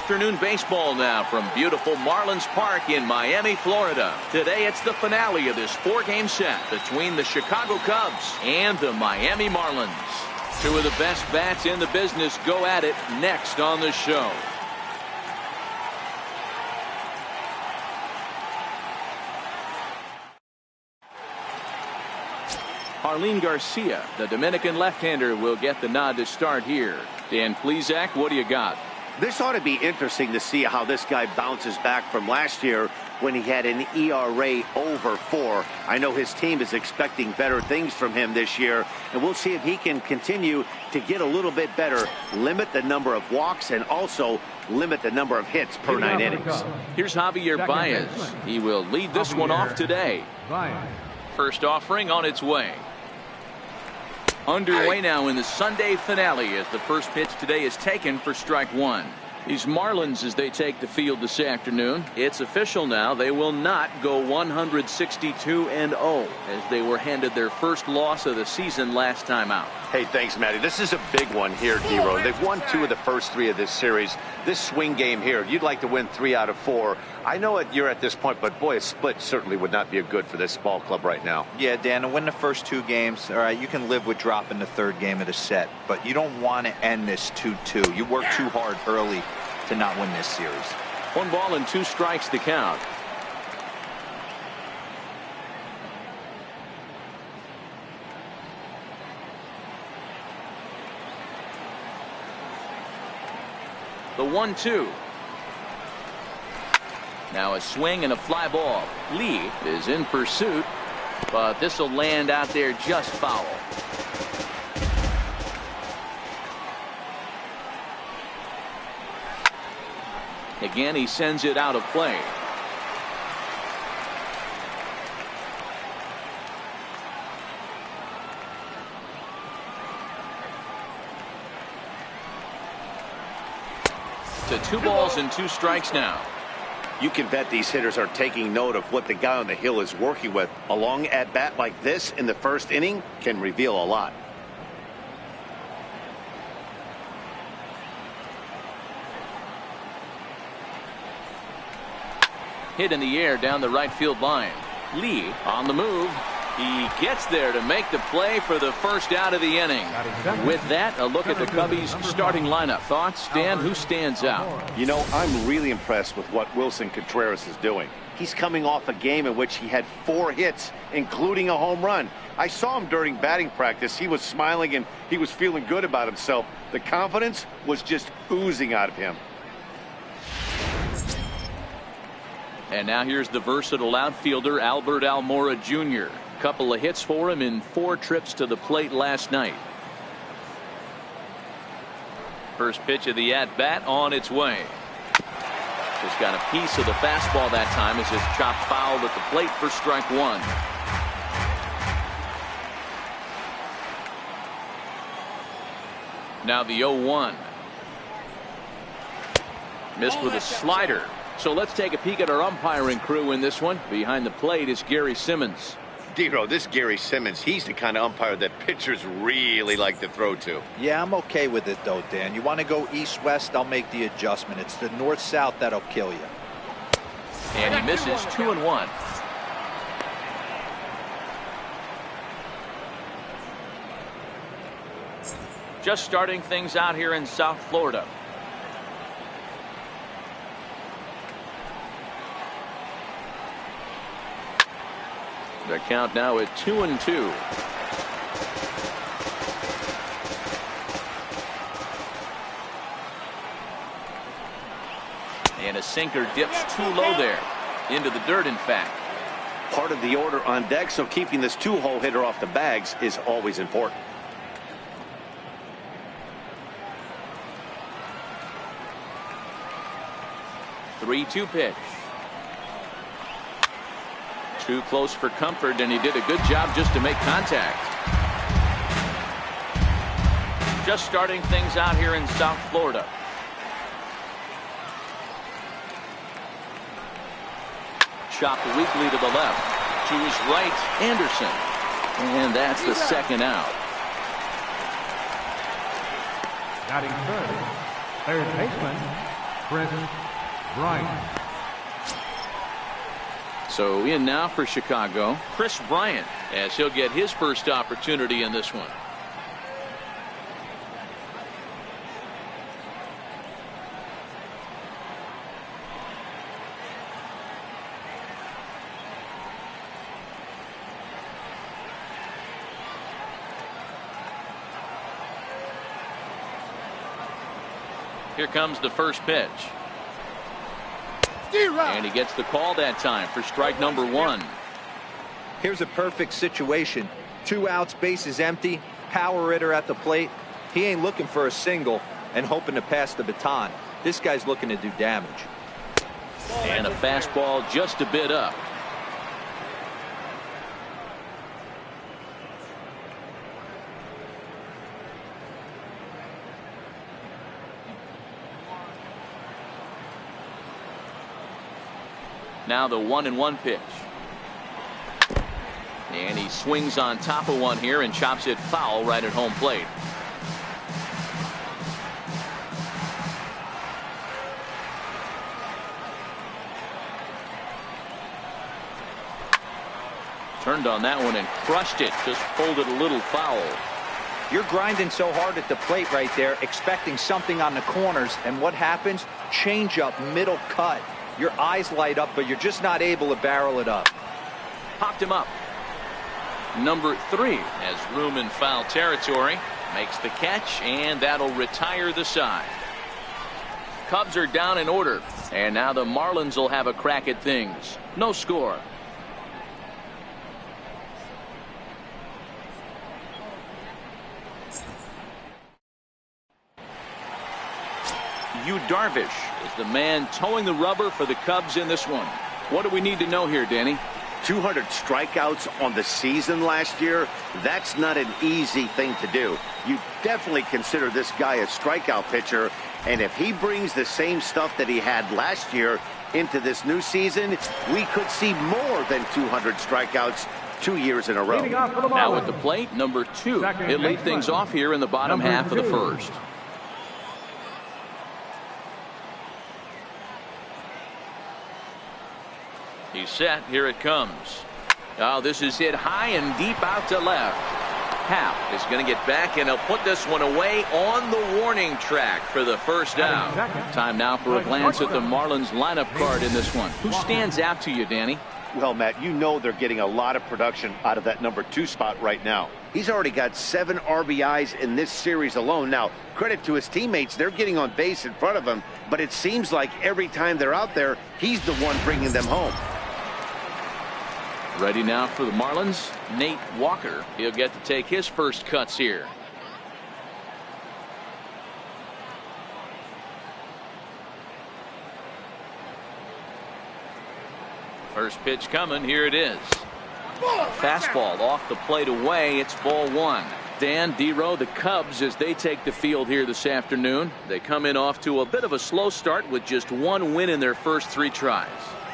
afternoon baseball now from beautiful Marlins Park in Miami, Florida. Today it's the finale of this 4-game set between the Chicago Cubs and the Miami Marlins. Two of the best bats in the business go at it next on the show. Jarlin Garcia, the Dominican left-hander, will get the nod to start here. Dan Plesac, what do you got? This ought to be interesting to see how this guy bounces back from last year when he had an ERA over 4. I know his team is expecting better things from him this year, and we'll see if he can continue to get a little bit better, limit the number of walks, and also limit the number of hits per 9 innings. Here's Javier Baez. He will lead this one off today. First offering on its way. Underway now in the Sunday finale as the first pitch today is taken for strike 1. These Marlins, as they take the field this afternoon, it's official now. They will not go 162-0 as they were handed their first loss of the season last time out. Hey, thanks, Matty. This is a big one here, D-Row. They've won 2 of the first 3 of this series. This swing game here, you'd like to win 3 out of 4. I know you're at this point, but boy, a split certainly would not be good for this ball club right now. Yeah, Dan, to win the first 2 games, all right, you can live with dropping the 3rd game of the set, but you don't want to end this 2-2. You work too hard early to not win this series. 1 ball and 2 strikes to count. The 1-2. Now a swing and a fly ball. Lee is in pursuit, but this will land out there just foul. Again, he sends it out of play. To 2 balls and 2 strikes now. You can bet these hitters are taking note of what the guy on the hill is working with. A long at-bat like this in the first inning can reveal a lot. Hit in the air down the right field line. Lee on the move. He gets there to make the play for the first out of the inning. With that, a look at the Cubbies starting lineup. Thoughts, Stan? Who stands out? You know, I'm really impressed with what Wilson Contreras is doing. He's coming off a game in which he had 4 hits, including a home run. I saw him during batting practice. He was smiling and he was feeling good about himself. The confidence was just oozing out of him. And now here's the versatile outfielder Albert Almora Jr. Couple of hits for him in 4 trips to the plate last night. First pitch of the at-bat on its way. Just got a piece of the fastball that time as it's chopped foul at the plate for strike 1. Now the 0-1. Missed with a slider. So let's take a peek at our umpiring crew in this one. Behind the plate is Gary Simmons. D-Row, this Gary Simmons, he's the kind of umpire that pitchers really like to throw to. Yeah, I'm okay with it though, Dan. You want to go east-west, I'll make the adjustment. It's the north-south that'll kill you. And he misses 2-1. Just starting things out here in South Florida. The count now at 2-2. And a sinker dips too low there. Into the dirt, in fact. Part of the order on deck, so keeping this 2-hole hitter off the bags is always important. The 3-2 pitch. Too close for comfort, and he did a good job just to make contact. Just starting things out here in South Florida. Chopped weakly to the left. To his right, Anderson. And that's the second out. Batting third baseman, Present, Bryant. So in now for Chicago, Chris Bryant, as he'll get his first opportunity in this one. Here comes the first pitch. And he gets the call that time for strike number one. Here's a perfect situation. 2 outs, bases empty, power hitter at the plate. He ain't looking for a single and hoping to pass the baton. This guy's looking to do damage. And a fastball just a bit up. Now the 1-1 pitch. And he swings on top of one here and chops it foul right at home plate. Turned on that one and crushed it. Just pulled it a little foul. You're grinding so hard at the plate right there, expecting something on the corners, and what happens? Change up, middle cut. Your eyes light up, but you're just not able to barrel it up. Popped him up. Number 3 has room in foul territory. Makes the catch, and that'll retire the side. Cubs are down in order, and now the Marlins will have a crack at things. No score. Yu Darvish is the man towing the rubber for the Cubs in this one. What do we need to know here, Danny? 200 strikeouts on the season last year. That's not an easy thing to do. You definitely consider this guy a strikeout pitcher, and if he brings the same stuff that he had last year into this new season, we could see more than 200 strikeouts 2 years in a row. Now at the plate, number 2. He'll lead things off here in the bottom half of the first. He's set. Here it comes. Oh, this is hit high and deep out to left. Happ is going to get back, and he'll put this one away on the warning track for the first down. Time now for a glance at the Marlins lineup card in this one. Who stands out to you, Danny? Well, Matt, you know they're getting a lot of production out of that number 2 spot right now. He's already got 7 RBIs in this series alone. Now, credit to his teammates. They're getting on base in front of him, but it seems like every time they're out there, he's the one bringing them home. Ready now for the Marlins, Nate Walker. He'll get to take his first cuts here. First pitch coming. Here it is. Fastball off the plate away. It's ball 1. Dan, D-Row, the Cubs, as they take the field here this afternoon, they come in off to a bit of a slow start with just 1 win in their first 3 tries.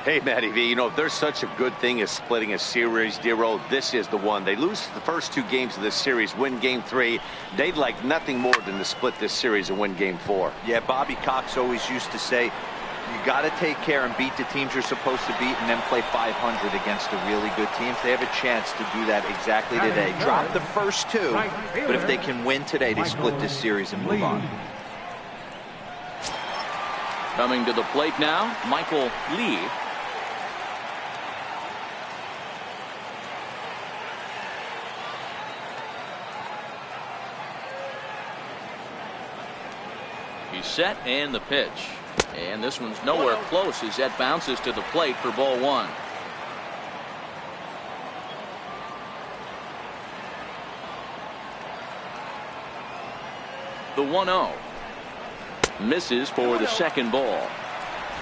Hey, Matty V, you know, if there's such a good thing as splitting a series, D-Row, this is the one. They lose the first 2 games of this series, win game 3. They'd like nothing more than to split this series and win game 4. Yeah, Bobby Cox always used to say, you got to take care and beat the teams you're supposed to beat and then play 500 against the really good teams. They have a chance to do that exactly today. Drop the first 2, but if they can win today, they split this series and move on. Coming to the plate now, Michael Lee. He's set, and the pitch. And this one's nowhere close as that bounces to the plate for ball 1. The 1-0. Misses for the second ball.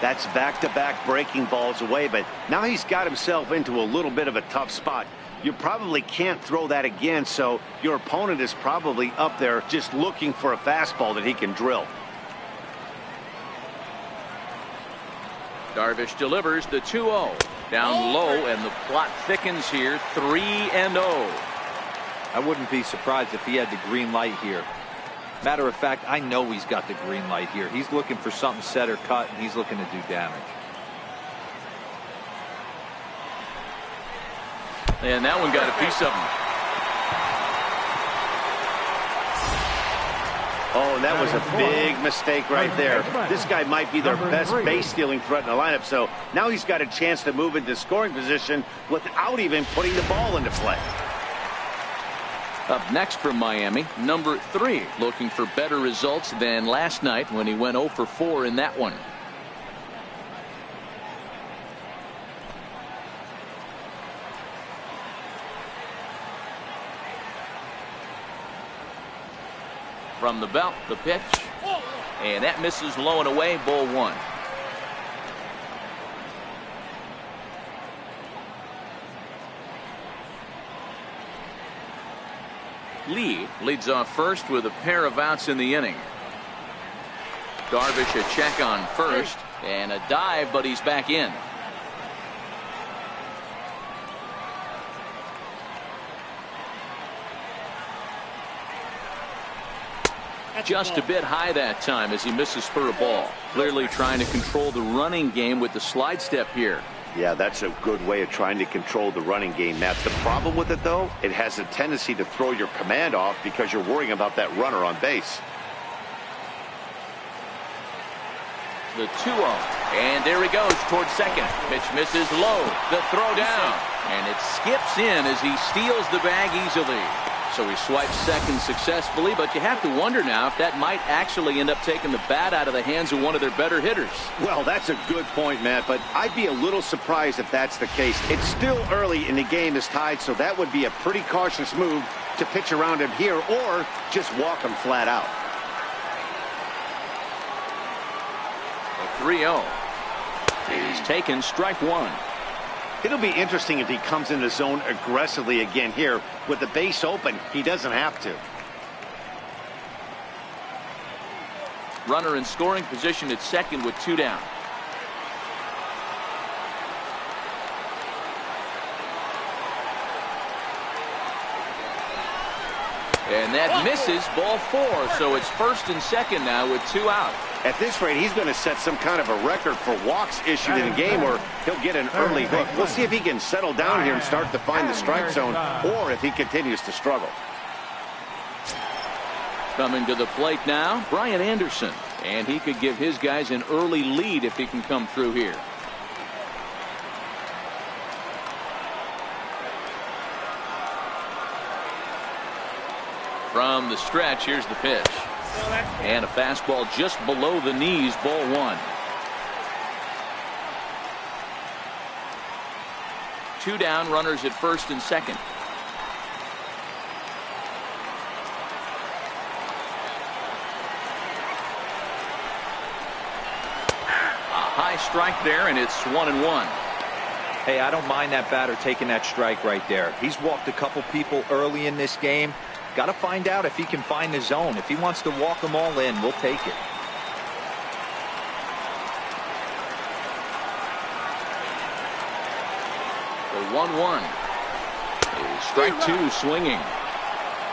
That's back-to-back breaking balls away, but now he's got himself into a little bit of a tough spot. You probably can't throw that again, so your opponent is probably up there just looking for a fastball that he can drill. Darvish delivers the 2-0. Down low, and the plot thickens here. 3-0. I wouldn't be surprised if he had the green light here. Matter of fact, I know he's got the green light here. He's looking for something set or cut, and he's looking to do damage. And that one got a piece of him. Oh, that was a big mistake right there. This guy might be their best base stealing threat in the lineup, so now he's got a chance to move into scoring position without even putting the ball into play. Up next from Miami, number 3, looking for better results than last night when he went 0 for 4 in that one. From the belt, the pitch, and that misses low and away, ball 1. Lee leads off first with a pair of outs in the inning. Darvish a check on first and a dive, but he's back in. Just a bit high that time as he misses for a ball. Clearly trying to control the running game with the slide step here. Yeah, that's a good way of trying to control the running game, Matt. The problem with it, though, it has a tendency to throw your command off because you're worrying about that runner on base. The 2-0. And there he goes towards second. Pitch misses low. The throw down. And it skips in as he steals the bag easily. So he swipes second successfully, but you have to wonder now if that might actually end up taking the bat out of the hands of one of their better hitters. Well, that's a good point, Matt, but I'd be a little surprised if that's the case. It's still early and the game is tied, so that would be a pretty cautious move to pitch around him here or just walk him flat out. The 3-0. He's taken strike 1. It'll be interesting if he comes in the zone aggressively again here. With the base open, he doesn't have to. Runner in scoring position at second with 2 down. And that misses, ball 4. So it's first and second now with 2 out. At this rate, he's going to set some kind of a record for walks issued in a game where he'll get an early hook. We'll see if he can settle down here and start to find the strike zone, or if he continues to struggle. Coming to the plate now, Brian Anderson. And he could give his guys an early lead if he can come through here. From the stretch, here's the pitch. And a fastball just below the knees, ball 1. 2 down, runners at first and second. A high strike there, and it's 1-1. Hey, I don't mind that batter taking that strike right there. He's walked a couple people early in this game. Got to find out if he can find the zone. If he wants to walk them all in, we'll take it. The 1-1. Strike 2 swinging.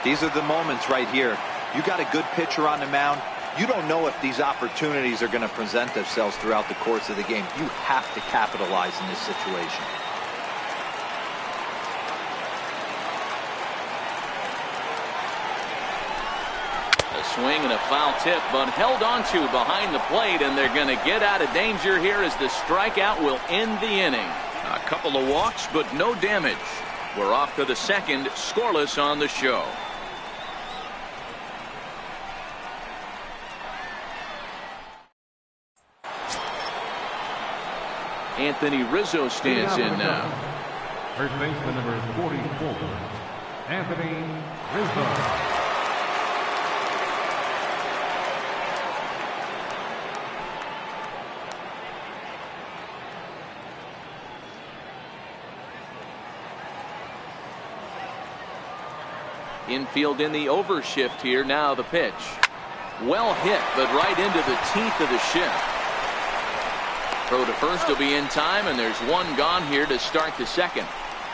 These are the moments right here. You got a good pitcher on the mound. You don't know if these opportunities are going to present themselves throughout the course of the game. You have to capitalize in this situation. Swing and a foul tip, but held on to behind the plate, and they're going to get out of danger here as the strikeout will end the inning. A couple of walks, but no damage. We're off to the second, scoreless on the show. Anthony Rizzo stands in now. First baseman number 44, Anthony Rizzo. Infield in the overshift here. Now the pitch. Well hit, but right into the teeth of the shift. Throw to first will be in time, and there's one gone here to start the second.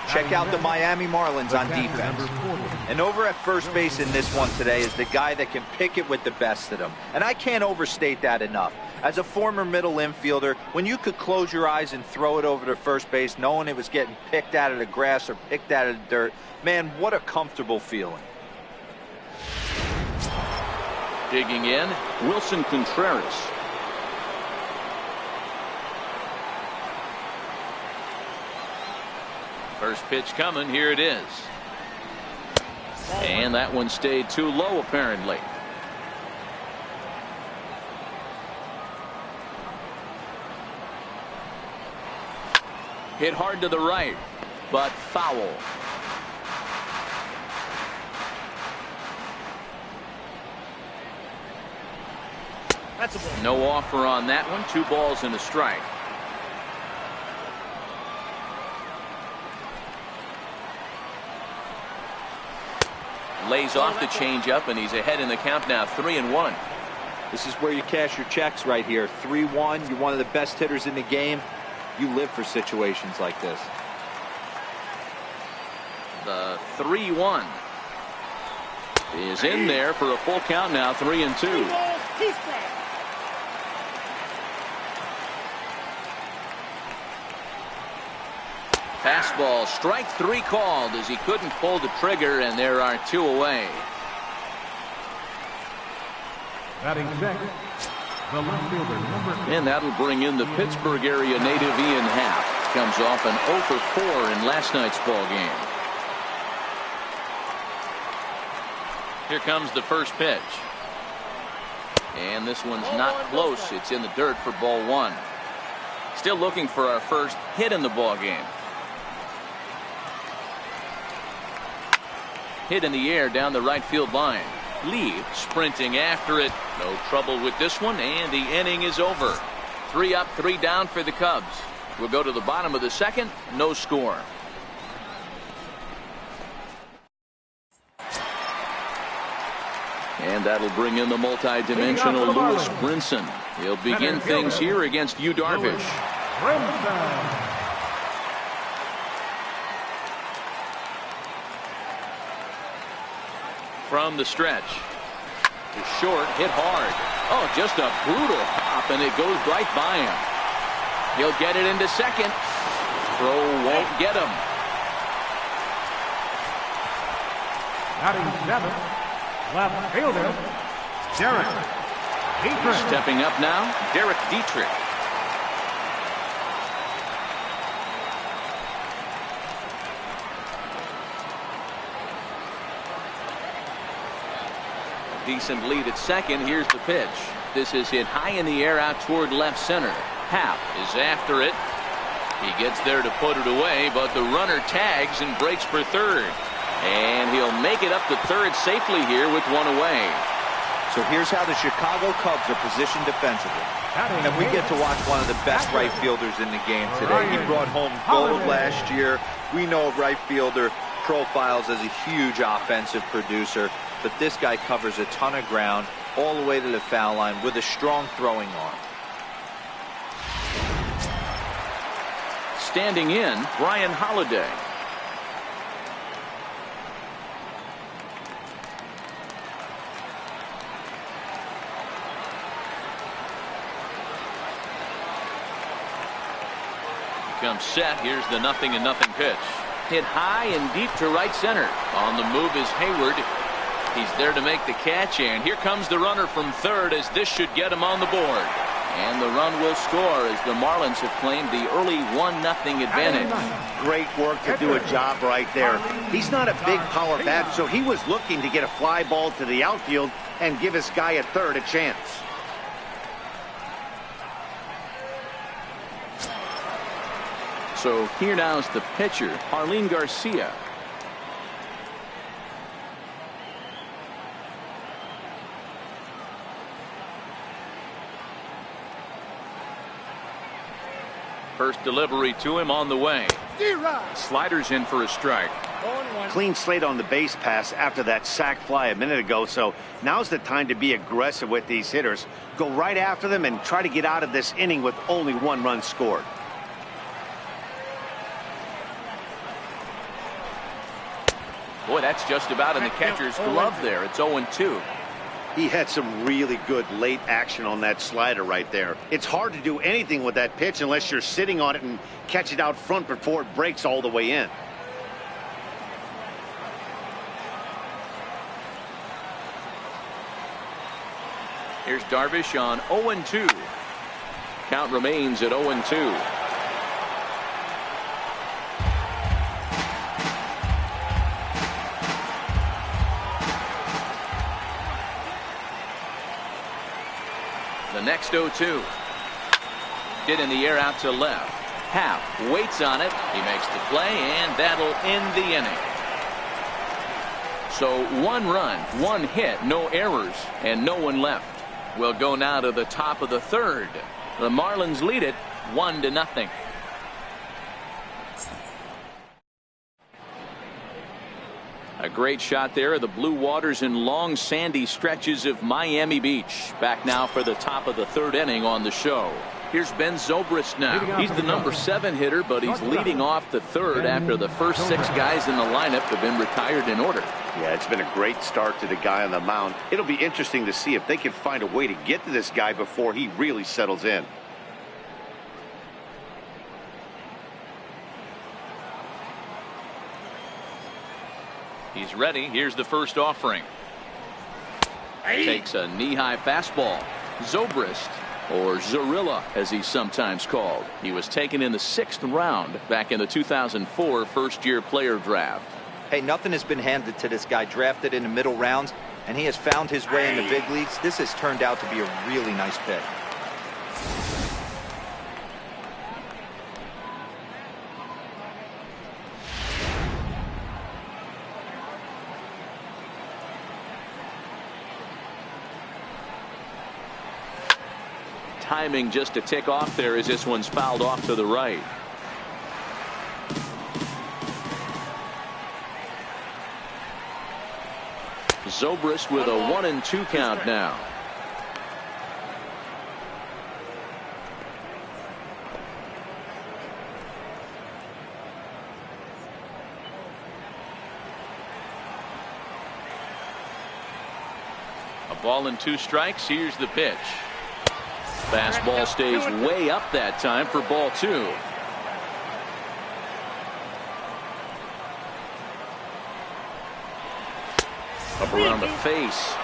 Check out the Miami Marlins on defense. And over at first base in this one today is the guy that can pick it with the best of them. And I can't overstate that enough. As a former middle infielder, when you could close your eyes and throw it over to first base knowing it was getting picked out of the grass or picked out of the dirt, man, what a comfortable feeling. Digging in, Wilson Contreras. First pitch coming, here it is. And that one stayed too low apparently. Hit hard to the right, but foul. That's a ball. No offer on that one. 2 balls and a strike. Lays off the changeup, and he's ahead in the count now, 3-1. This is where you cash your checks right here. 3-1. You're one of the best hitters in the game. You live for situations like this. The 3-1 is in there for a full count now, 3-2. Fastball, strike 3 called as he couldn't pull the trigger, and there are 2 away. Batting second, the left fielder, number 8. And that'll bring in the Pittsburgh area native Ian Happ. Comes off an 0 for 4 in last night's ball game. Here comes the first pitch. And this one's not close. It's in the dirt for ball 1. Still looking for our first hit in the ball game. Hit in the air down the right field line. Lee sprinting after it. No trouble with this one, and the inning is over. 3 up, 3 down for the Cubs. We'll go to the bottom of the second. No score. And that'll bring in the multi-dimensional Lewis Brinson. He'll begin things here against Yu Darvish. From the stretch. To short, hit hard. Oh, just a brutal pop, and it goes right by him. He'll get it into second. Throw won't get him. Batting 7, left fielder, Derek Dietrich. Stepping up now, Derek Dietrich. Decent lead at second. Here's the pitch. This is hit high in the air out toward left center. Happ is after it. He gets there to put it away, but the runner tags and breaks for third. And he'll make it up to third safely here with 1 away. So here's how the Chicago Cubs are positioned defensively. And we get to watch one of the best right fielders in the game today. He brought home gold last year. We know right fielder profiles as a huge offensive producer. But this guy covers a ton of ground all the way to the foul line with a strong throwing arm. Standing in, Brian Holiday. He comes set. Here's the 0-0 pitch. Hit high and deep to right center. On the move is Hayward. He's there to make the catch, and here comes the runner from third as this should get him on the board. And the run will score as the Marlins have claimed the early 1-0 advantage. Great work to do a job right there. He's not a big power bat, so he was looking to get a fly ball to the outfield and give his guy at third a chance. So here now is the pitcher, Jarlin Garcia. First delivery to him on the way. Sliders in for a strike. Clean slate on the base pass after that sac fly a minute ago, so now's the time to be aggressive with these hitters. Go right after them and try to get out of this inning with only 1 run scored. Boy, that's just about in the catcher's glove there. It's 0-2. He had some really good late action on that slider right there. It's hard to do anything with that pitch unless you're sitting on it and catch it out front before it breaks all the way in. Here's Darvish on 0-2. Count remains at 0-2. The next 0-2. Hit in the air out to left. Happ waits on it. He makes the play, and that'll end the inning. So 1 run, 1 hit, no errors, and no one left. We'll go now to the top of the 3rd. The Marlins lead it 1-0. A great shot there of the blue waters and long sandy stretches of Miami Beach. Back now for the top of the 3rd inning on the show. Here's Ben Zobrist now. He's the number 7 hitter, but he's leading off the 3rd after the first 6 guys in the lineup have been retired in order. Yeah, it's been a great start to the guy on the mound. It'll be interesting to see if they can find a way to get to this guy before he really settles in. He's ready. Here's the first offering. Takes a knee-high fastball. Zobrist, or Zorilla as he's sometimes called. He was taken in the 6th round back in the 2004 first-year player draft. Hey, nothing has been handed to this guy. Drafted in the middle rounds, and he has found his way in the big leagues. This has turned out to be a really nice pick. Timing just to tick off there as this one's fouled off to the right. Zobrist with a 1-2 count now. A ball and 2 strikes. Here's the pitch. Fastball stays way up that time for ball 2. Up around the face.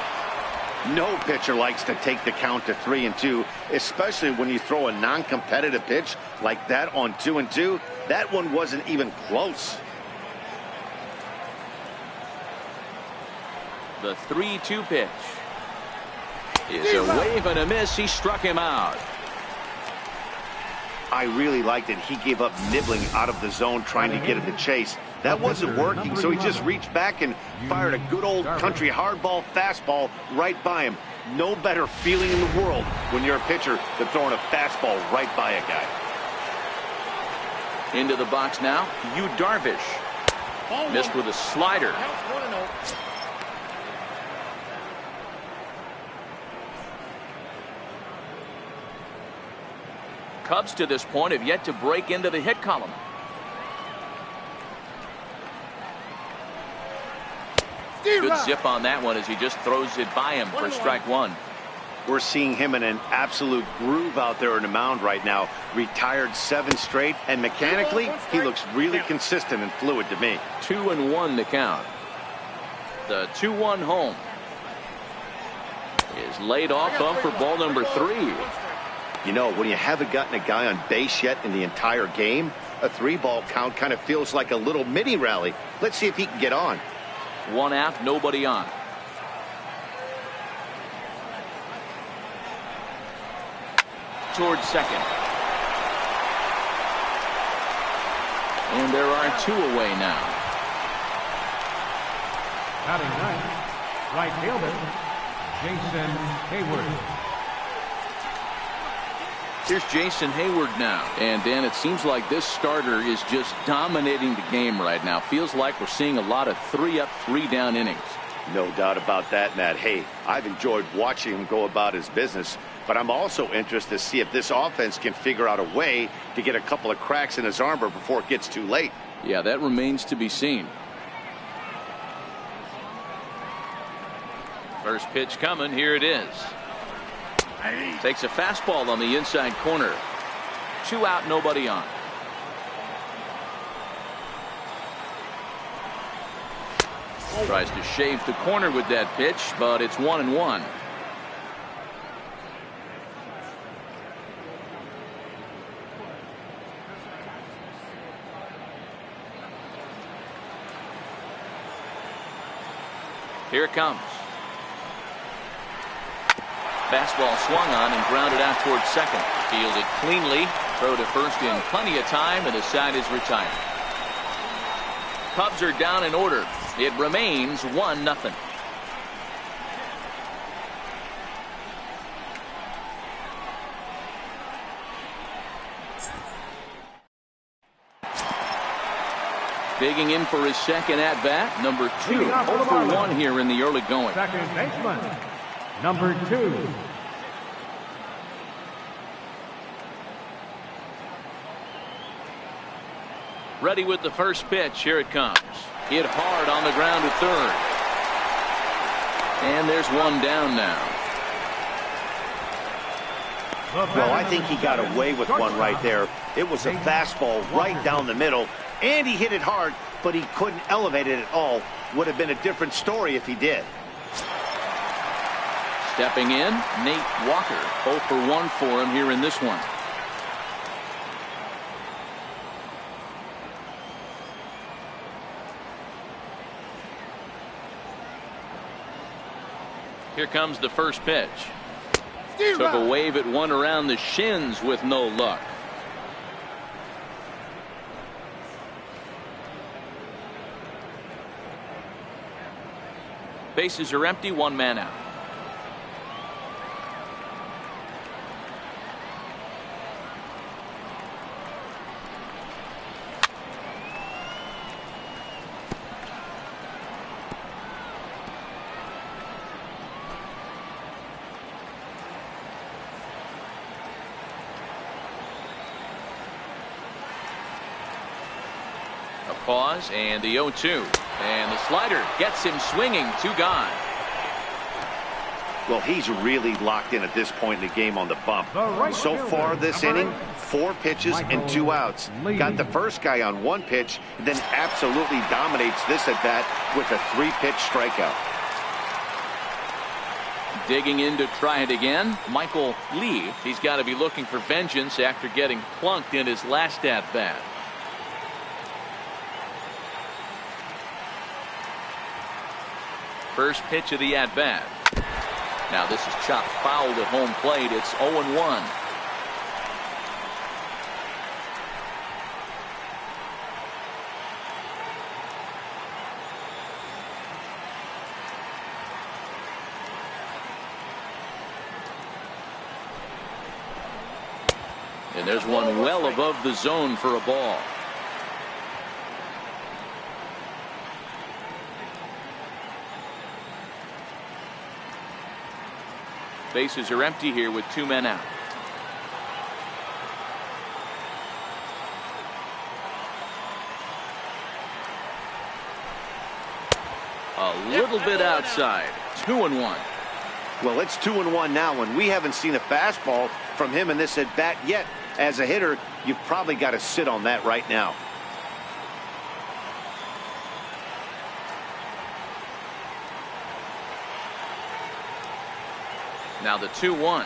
No pitcher likes to take the count to 3-2, especially when you throw a non-competitive pitch like that on 2-2. That one wasn't even close. The 3-2 pitch is a wave and a miss. He struck him out. I really liked it. He gave up nibbling out of the zone trying to get him to chase. That wasn't working, so he just reached back and fired a good old country hardball fastball right by him. No better feeling in the world when you're a pitcher than throwing a fastball right by a guy. Into the box now, Yu Darvish. Missed with a slider. Cubs to this point have yet to break into the hit column. Good zip on that one as he just throws it by him for strike 1. We're seeing him in an absolute groove out there in the mound right now. Retired 7 straight, and mechanically, he looks really consistent and fluid to me. 2-1 to count. The 2-1 home is laid off up for ball number 3. You know, when you haven't gotten a guy on base yet in the entire game, a 3-ball count kind of feels like a little mini rally. Let's see if he can get on. 1 out, nobody on. Towards second. And there are 2 away now. Batting 9th, right fielder, Jason Hayward. Here's Jason Hayward now. And Dan, it seems like this starter is just dominating the game right now. Feels like we're seeing a lot of 3-up, 3-down innings. No doubt about that, Matt. Hey, I've enjoyed watching him go about his business, but I'm also interested to see if this offense can figure out a way to get a couple of cracks in his armor before it gets too late. Yeah, that remains to be seen. First pitch coming. Here it is. Takes a fastball on the inside corner. 2 out, nobody on. Tries to shave the corner with that pitch, but it's 1-1. Here it comes. Fastball swung on and grounded out towards second. Fielded cleanly. Throw to first in plenty of time, and the side is retired. Cubs are down in order. It remains 1-0. Digging in for his second at bat, number 2, 0 for 1 here in the early going. Second baseman, number 2. Ready with the first pitch. Here it comes. Hit hard on the ground to third. And there's one down now. Well, I think he got away with one right there. It was a fastball right down the middle, and he hit it hard, but he couldn't elevate it at all. Would have been a different story if he did. Stepping in, Nate Walker. 0 for 1 for him here in this one. Here comes the first pitch. Took a wave at one around the shins with no luck. Bases are empty, 1 man out. Pause and the 0-2, and the slider gets him swinging. 2 gone. Well, he's really locked in at this point in the game on the bump. So far this inning, 4 pitches and 2 outs. Got the first guy on 1 pitch, then absolutely dominates this at bat with a 3-pitch strikeout. Digging in to try it again, Michael Lee. He's got to be looking for vengeance after getting plunked in his last at bat. First pitch of the at-bat. Now this is chopped foul at home plate. It's 0-1. And there's one well above the zone for a ball. Bases are empty here with 2 men out. A little bit outside. 2-1. Well, it's 2-1 now, and we haven't seen a fastball from him in this at bat yet. As a hitter, you've probably got to sit on that right now. Now the 2-1.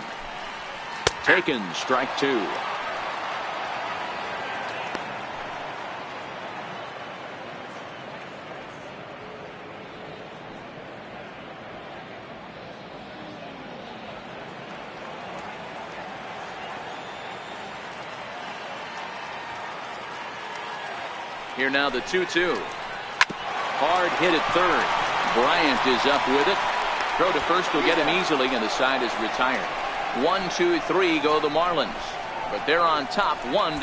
Taken, strike 2. Here now the 2-2. Hard hit at third. Bryant is up with it. Throw to first will get him easily, and the side is retired. 1, 2, 3 go the Marlins, but they're on top 1-0.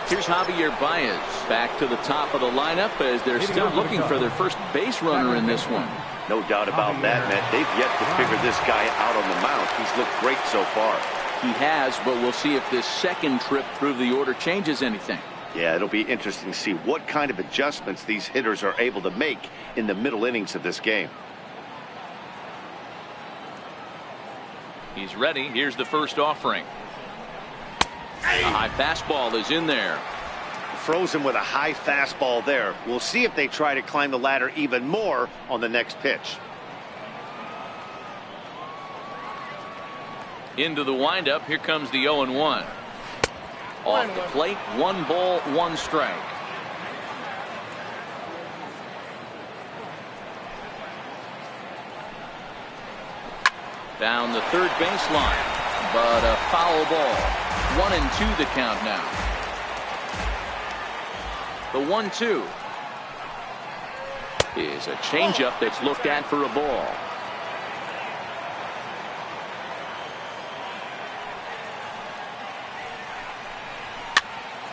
Here's Javier Baez back to the top of the lineup as they're still looking for their first base runner in this one. No doubt about that, Matt. They've yet to figure this guy out on the mound. He's looked great so far. he has, but we'll see if this second trip through the order changes anything. Yeah, it'll be interesting to see what kind of adjustments these hitters are able to make in the middle innings of this game. He's ready. Here's the first offering. A high fastball is in there. Throws him with a high fastball there. We'll see if they try to climb the ladder even more on the next pitch. Into the windup. Here comes the 0-1. Off the plate, 1 ball, 1 strike. Down the third baseline, but a foul ball. 1-2 the count now. The 1-2 is a changeup that's looked at for a ball.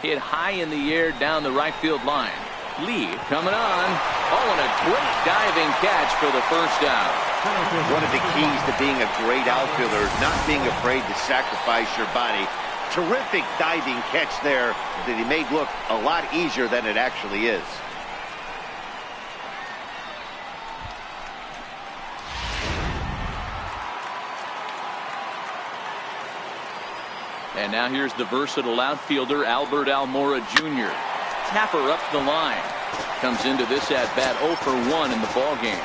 Hit high in the air down the right field line. Lee coming on. Oh, and a great diving catch for the first out. One of the keys to being a great outfielder is not being afraid to sacrifice your body. Terrific diving catch there that he made look a lot easier than it actually is. And now here's the versatile outfielder Albert Almora Jr. Tapper up the line. Comes into this at bat 0 for 1 in the ball game.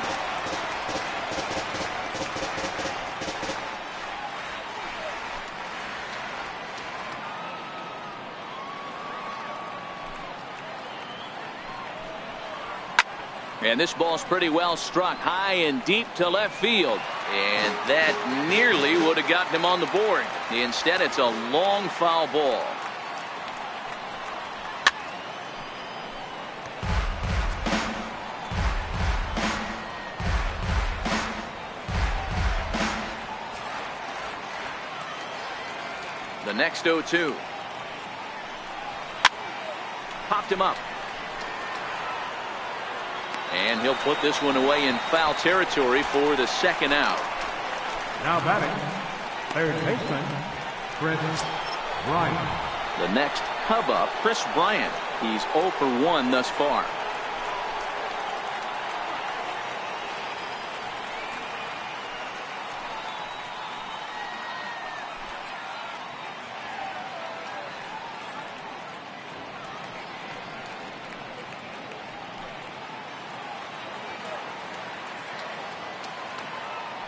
And this ball's pretty well struck high and deep to left field. And that nearly would have gotten him on the board. Instead, it's a long foul ball. The next 0-2. Popped him up. And he'll put this one away in foul territory for the second out. Now batting, third baseman, Chris Bryant. The next Cub up, Chris Bryant. He's 0 for 1 thus far.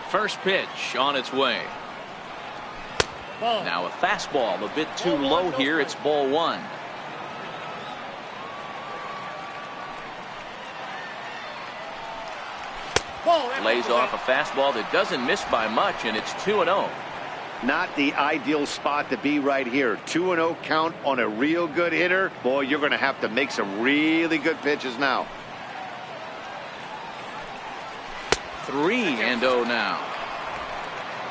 First pitch on its way. Now a fastball a bit too low here. It's ball 1. Lays off a fastball that doesn't miss by much, and it's 2-0. Not the ideal spot to be right here. 2-0 count on a real good hitter. Boy, you're going to have to make some really good pitches now. 3-0 now.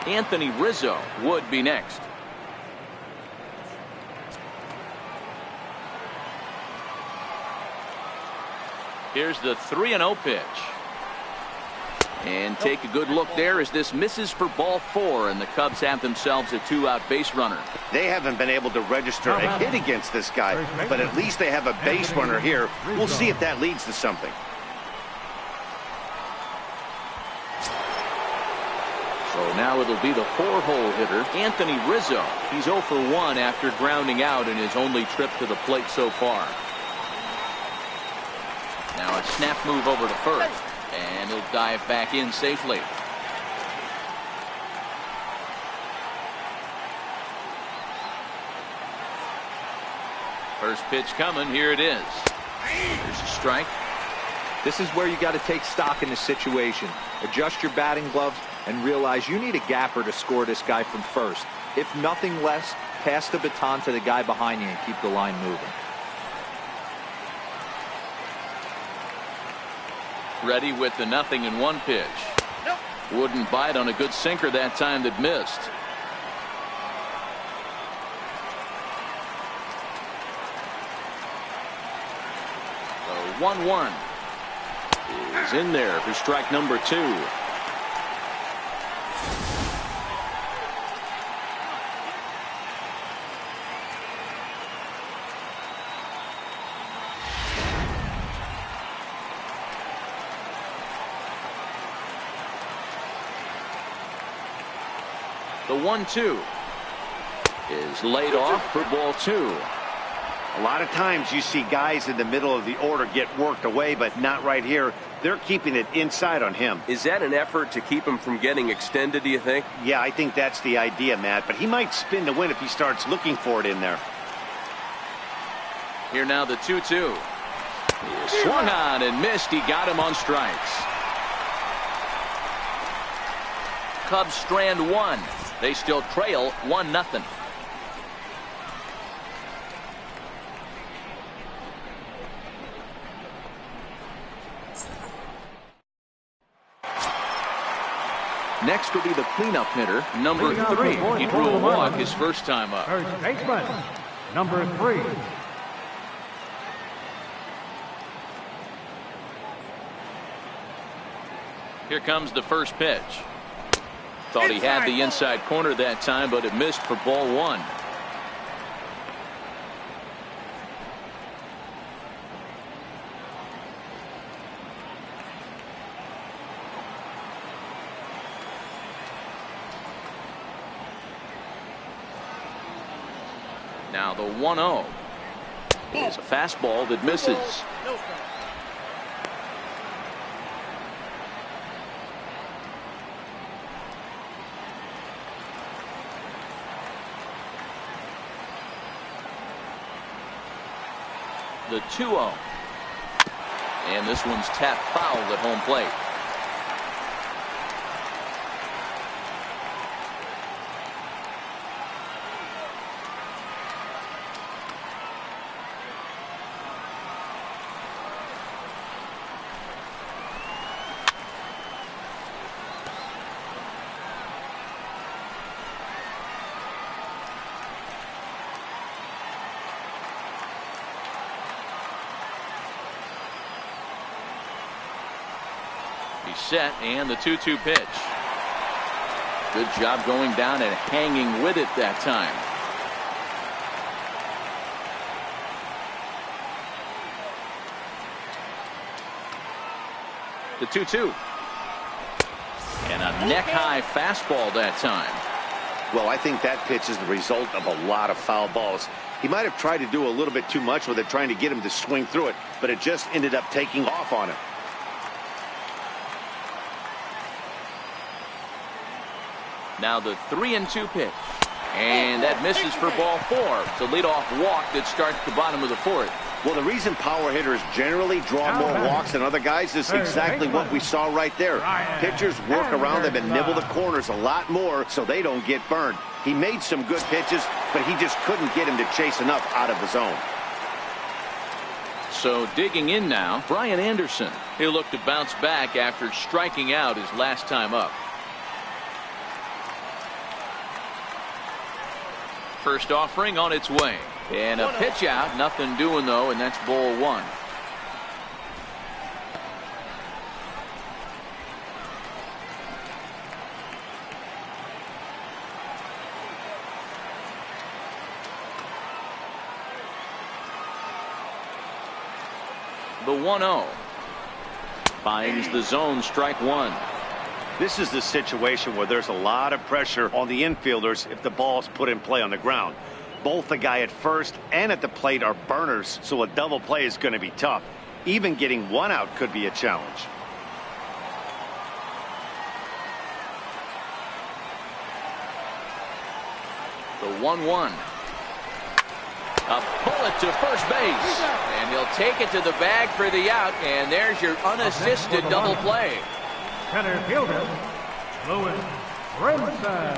Anthony Rizzo would be next. Here's the 3-0 pitch. And take a good look there as this misses for ball 4, and the Cubs have themselves a 2-out base runner. They haven't been able to register a hit against this guy, but at least they have a base runner here. We'll see if that leads to something. So now it'll be the 4-hole hitter, Anthony Rizzo. He's 0 for 1 after grounding out in his only trip to the plate so far. Now a snap move over to first, and he'll dive back in safely. First pitch coming. Here it is. Here's a strike. This is where you got to take stock in the situation. Adjust your batting gloves and realize you need a gapper to score this guy from first. If nothing less, pass the baton to the guy behind you and keep the line moving. Ready with the 0-1 pitch. Wouldn't bite on a good sinker that time that missed. The 1-1 is in there for strike number 2. The 1-2 is laid off for ball 2. A lot of times you see guys in the middle of the order get worked away, but not right here. They're keeping it inside on him. Is that an effort to keep him from getting extended, do you think? Yeah, I think that's the idea, Matt. But he might spin to win if he starts looking for it in there. Here now the 2-2. He swung on and missed. He got him on strikes. Cubs strand 1. They still trail 1-0. Next will be the cleanup hitter, number 3. He drew a walk his first time up. First baseman, number 3. Here comes the first pitch. Thought he had the inside corner that time, but it missed for ball 1. Now the 1-0 is a fastball that misses. The 2-0, and this one's tapped foul at home plate. He's set, and the 2-2 pitch. Good job going down and hanging with it that time. The 2-2. And a neck-high fastball that time. Well, I think that pitch is the result of a lot of foul balls. He might have tried to do a little bit too much with it, trying to get him to swing through it, but it just ended up taking off on him. Now the 3-2 pitch, and that misses for ball 4. It's a leadoff walk that starts the bottom of the 4th. Well, the reason power hitters generally draw more walks than other guys is exactly what we saw right there. Pitchers work around them and nibble the corners a lot more so they don't get burned. He made some good pitches, but he just couldn't get him to chase enough out of the zone. So digging in now, Brian Anderson. He'll look to bounce back after striking out his last time up. First offering on its way, and a pitch out, nothing doing though, and that's ball 1. The 1-0 finds the zone, strike 1. This is the situation where there's a lot of pressure on the infielders if the ball's put in play on the ground. Both the guy at first and at the plate are burners, so a double play is going to be tough. Even getting one out could be a challenge. The 1-1. A bullet to first base, and he'll take it to the bag for the out, and there's your unassisted double play. Center fielder, Lewis Brinson.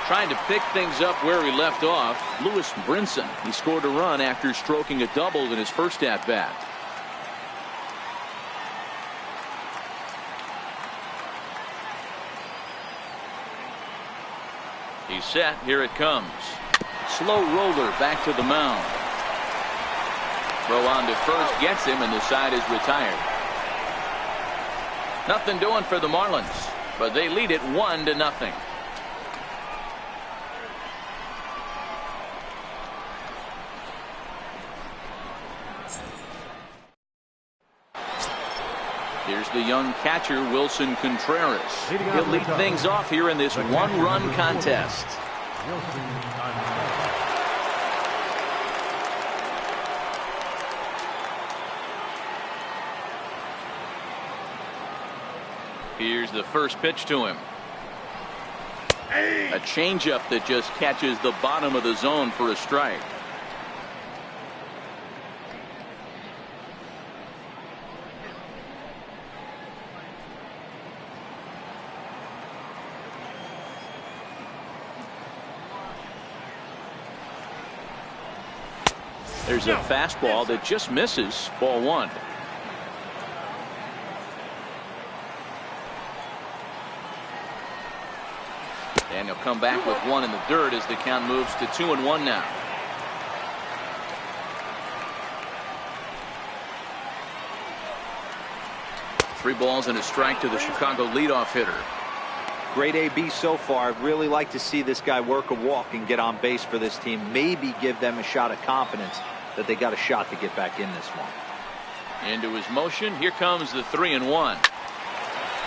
Trying to pick things up where he left off, Lewis Brinson. He scored a run after stroking a double in his first at-bat. He's set. Here it comes. Slow roller back to the mound. Throw on to first gets him, and the side is retired. Nothing doing for the Marlins, but they lead it 1-0. Here's the young catcher, Wilson Contreras. He'll lead things off here in this one-run contest. Here's the first pitch to him. A changeup that just catches the bottom of the zone for a strike. There's a fastball that just misses. Ball one. And he'll come back with one in the dirt as the count moves to 2-1 now. Three balls and a strike to the Chicago leadoff hitter. Great AB so far. I'd really like to see this guy work a walk and get on base for this team. Maybe give them a shot of confidence that they got a shot to get back in this one. Into his motion. Here comes the 3-1.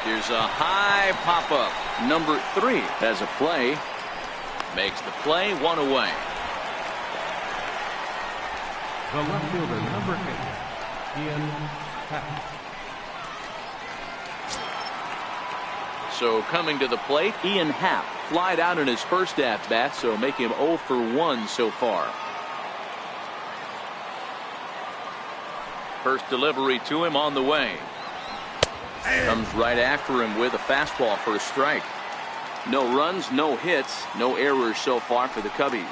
Here's a high pop-up. Number 3 has a play. Makes the play, one away. The left fielder, number 8, Ian Happ. So coming to the plate, Ian Happ flied out in his first at-bat, so make him 0 for 1 so far. First delivery to him on the way. Comes right after him with a fastball for a strike. No runs, no hits, no errors so far for the Cubbies.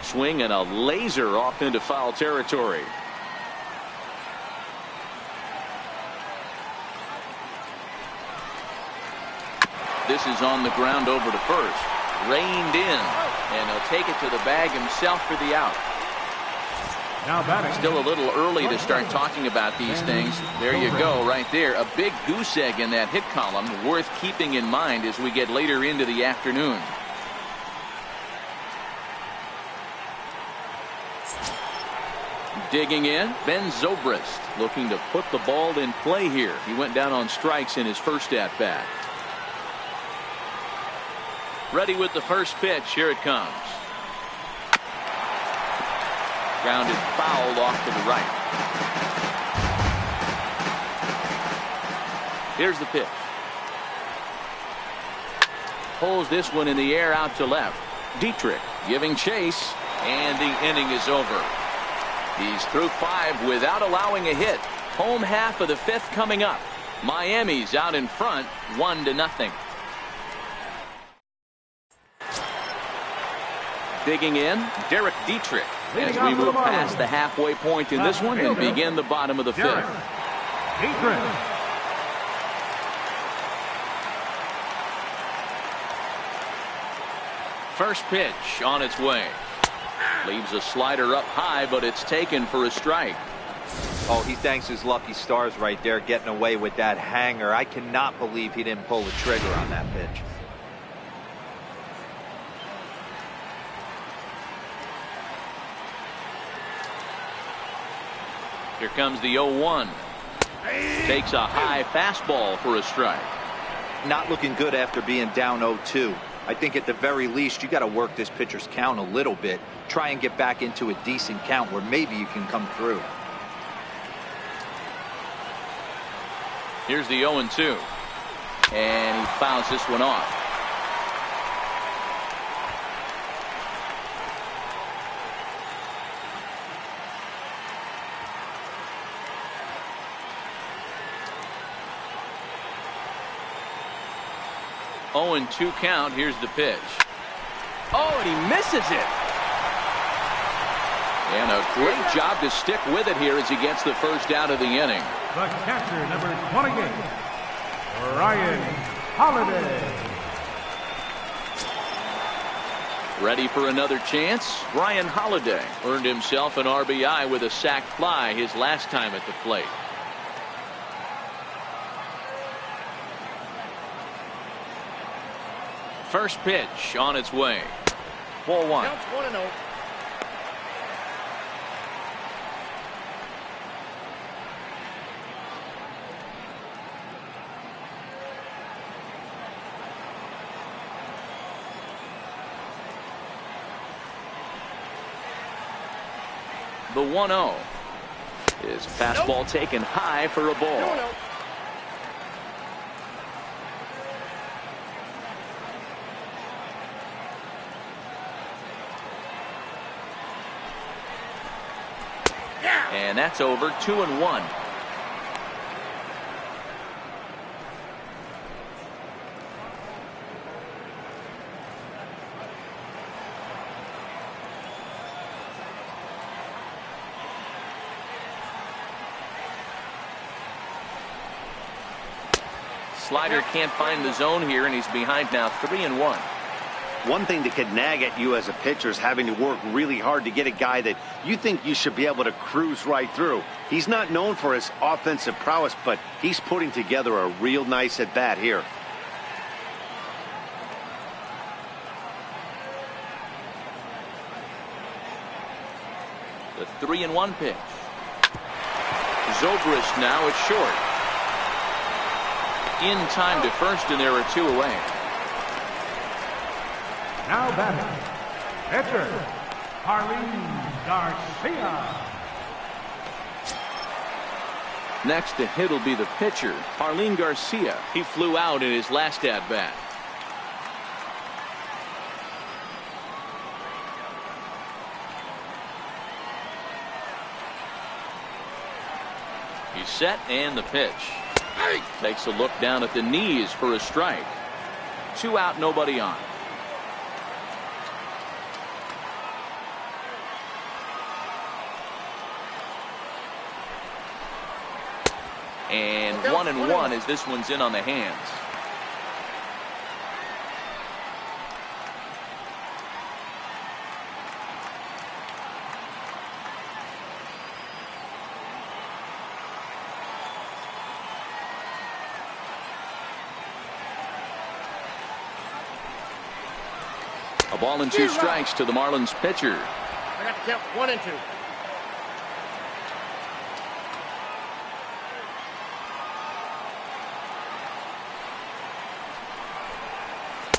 Swing and a laser off into foul territory. This is on the ground over to first. Reined in, and he'll take it to the bag himself for the out. Now batting. Still a little early to start talking about these things. There you go, right there. A big goose egg in that hit column, worth keeping in mind as we get later into the afternoon. Digging in, Ben Zobrist, looking to put the ball in play here. He went down on strikes in his first at-bat. Ready with the first pitch. Here it comes. Grounded foul off to the right. Here's the pitch. Pulls this one in the air out to left. Dietrich giving chase, and the inning is over. He's through 5 without allowing a hit. Home half of the 5th coming up. Miami's out in front, 1-0. Digging in, Derek Dietrich, as we move past the halfway point in this one and begin the bottom of the 5th. Dietrich. First pitch on its way. Leaves a slider up high, but it's taken for a strike. Oh, he thanks his lucky stars right there, getting away with that hanger. I cannot believe he didn't pull the trigger on that pitch. Here comes the 0-1. Takes a high fastball for a strike. Not looking good after being down 0-2. I think at the very least you got to work this pitcher's count a little bit. Try and get back into a decent count where maybe you can come through. Here's the 0-2. And he fouls this one off. Oh, 0-2 count. Here's the pitch. Oh, and he misses it. And a great job to stick with it here as he gets the first out of the inning. The catcher, number 28, Ryan Holiday. Ready for another chance? Ryan Holiday earned himself an RBI with a sac fly his last time at the plate. First pitch on its way. Ball 1. Counts 1-0. The 1-0. His fastball taken high for a ball. No. And that's over. 2-1. Slider can't find the zone here, and he's behind now. 3-1. One thing that could nag at you as a pitcher is having to work really hard to get a guy that you think you should be able to cruise right through. He's not known for his offensive prowess, but he's putting together a real nice at bat here. The 3-1 pitch. Zobrist now at short. In time to first, and there are 2 away. Now batting, pitcher, Marlins Garcia. Next to hit will be the pitcher, Marlins Garcia. He flew out in his last at-bat. He's set, and the pitch. Takes a look down at the knees for a strike. 2 out, nobody on. And 1-1 as this one's in on the hands. A ball and 2 strikes to the Marlins pitcher. I got to count 1 and 2.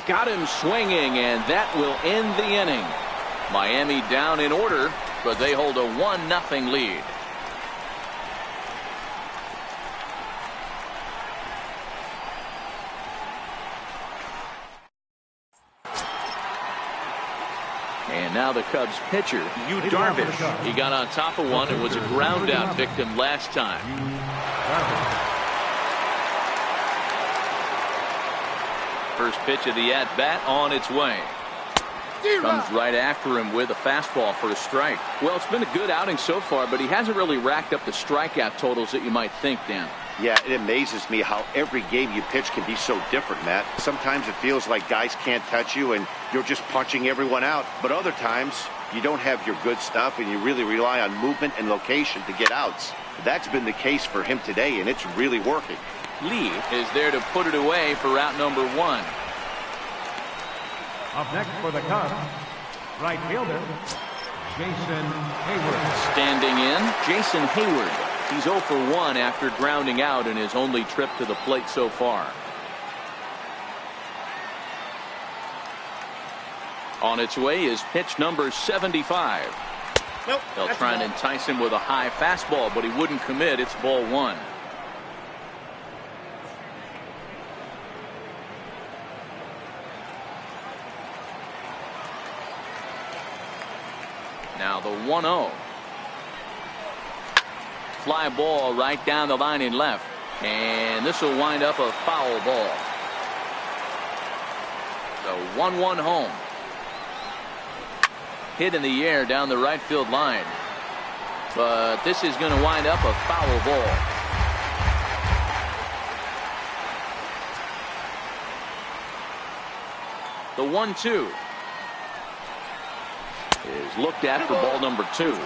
Got him swinging, and that will end the inning. Miami down in order, but they hold a 1-0 lead. And now the Cubs pitcher, Yu Darvish. He got on top of one and was a ground out victim last time. First pitch of the at-bat on its way. Comes right after him with a fastball for a strike. Well, it's been a good outing so far, but he hasn't really racked up the strikeout totals that you might think, Dan. Yeah, it amazes me how every game you pitch can be so different, Matt. Sometimes it feels like guys can't touch you and you're just punching everyone out. But other times you don't have your good stuff and you really rely on movement and location to get outs. That's been the case for him today, and it's really working. Lee is there to put it away for out number 1. Up next for the Cubs, right fielder, Jason Hayward. Standing in, Jason Hayward. He's 0 for 1 after grounding out in his only trip to the plate so far. On its way is pitch number 75. Nope, They'll try and entice him with a high fastball, but he wouldn't commit. It's ball 1. Now the 1-0. Fly ball right down the line in left. And this will wind up a foul ball. The 1-1 home. Hit in the air down the right field line. But this is going to wind up a foul ball. The 1-2 is looked at for ball number 2.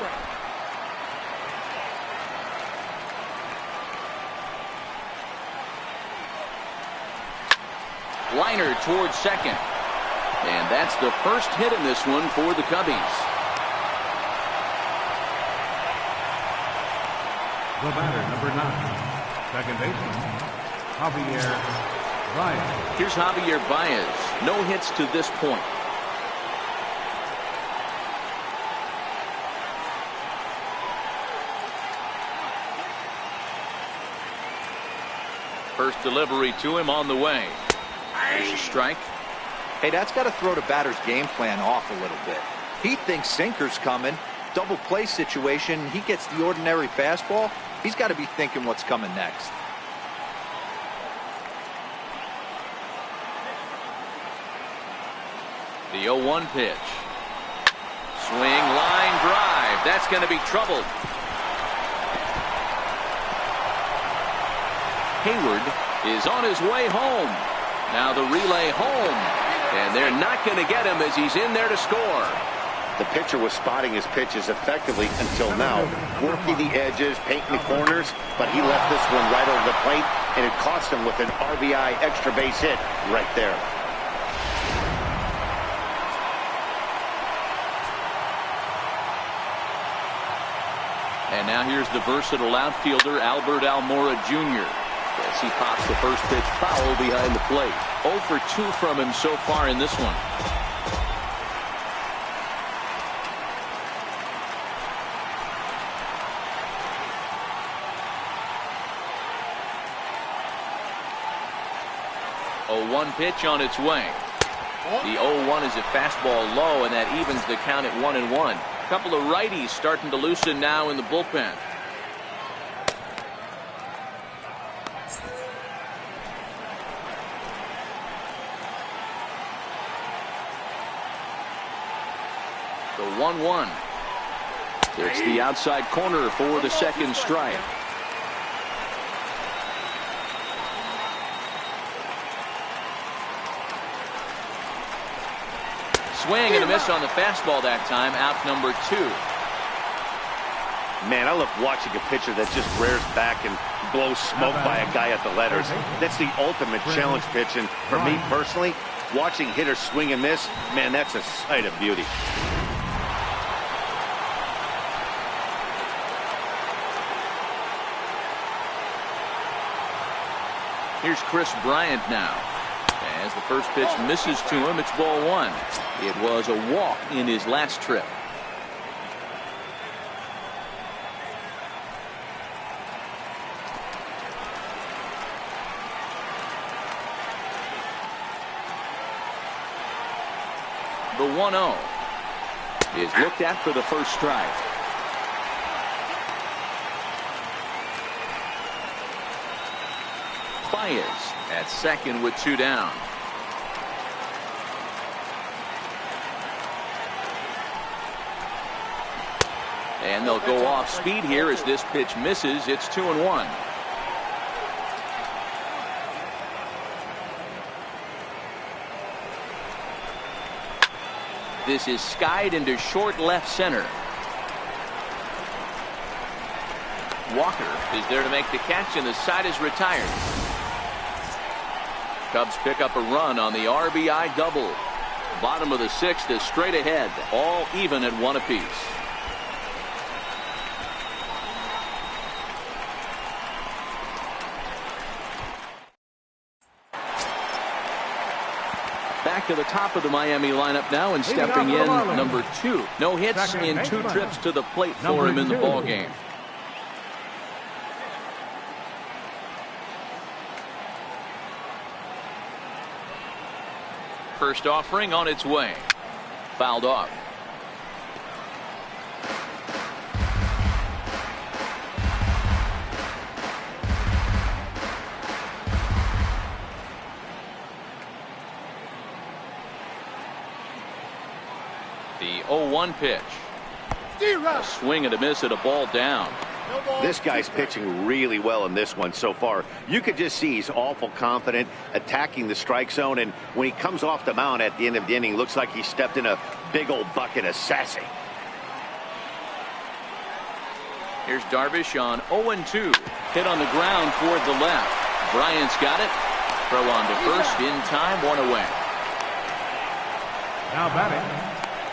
Liner towards second. And that's the first hit in this one for the Cubbies. The batter, number 9, second baseman, Javier Baez. Here's Javier Baez. No hits to this point. First delivery to him on the way. There's a strike. Hey, that's got to throw the batter's game plan off a little bit. He thinks sinker's coming. Double play situation. He gets the ordinary fastball. He's got to be thinking what's coming next. The 0-1 pitch. Swing, line drive. That's going to be trouble. Hayward is on his way home. Now the relay home. And they're not going to get him as he's in there to score. The pitcher was spotting his pitches effectively until now, working the edges, painting the corners, but he left this one right over the plate, and it cost him with an RBI extra base hit right there. And now here's the versatile outfielder, Albert Almora Jr. As he pops the first pitch foul behind the plate. 0 for 2 from him so far in this one. A 1 pitch on its way. The 0-1 is a fastball low, and that evens the count at 1-1. A couple of righties starting to loosen now in the bullpen. The 1-1. It's the outside corner for the second strike. Swing and a miss on the fastball that time. Out number 2. Man, I love watching a pitcher that just rears back and blows smoke by a guy at the letters. That's the ultimate challenge pitch. And for me personally, watching hitters swing and miss, man, that's a sight of beauty. Here's Chris Bryant now. As the first pitch misses to him, it's ball 1. It was a walk in his last trip. The 1-0 is looked at for the first strike. Baez at second with 2 down. And they'll go off speed here as this pitch misses. It's 2-1. This is skied into short left center. Walker is there to make the catch, and the side is retired. Cubs pick up a run on the RBI double. Bottom of the 6th is straight ahead, all even at 1 apiece. Back to the top of the Miami lineup now, and stepping in number 2. No hits in 2 trips to the plate for him in the ballgame. First offering on its way. Fouled off. The 0-1 pitch. A swing and a miss at a ball down. This guy's pitching really well in this one so far. You could just see he's awful confident, attacking the strike zone, and when he comes off the mound at the end of the inning, looks like he stepped in a big old bucket of sassy. Here's Darvish on 0-2. Hit on the ground toward the left. Bryant's got it. Throw on to first in time, 1 away. Now batting,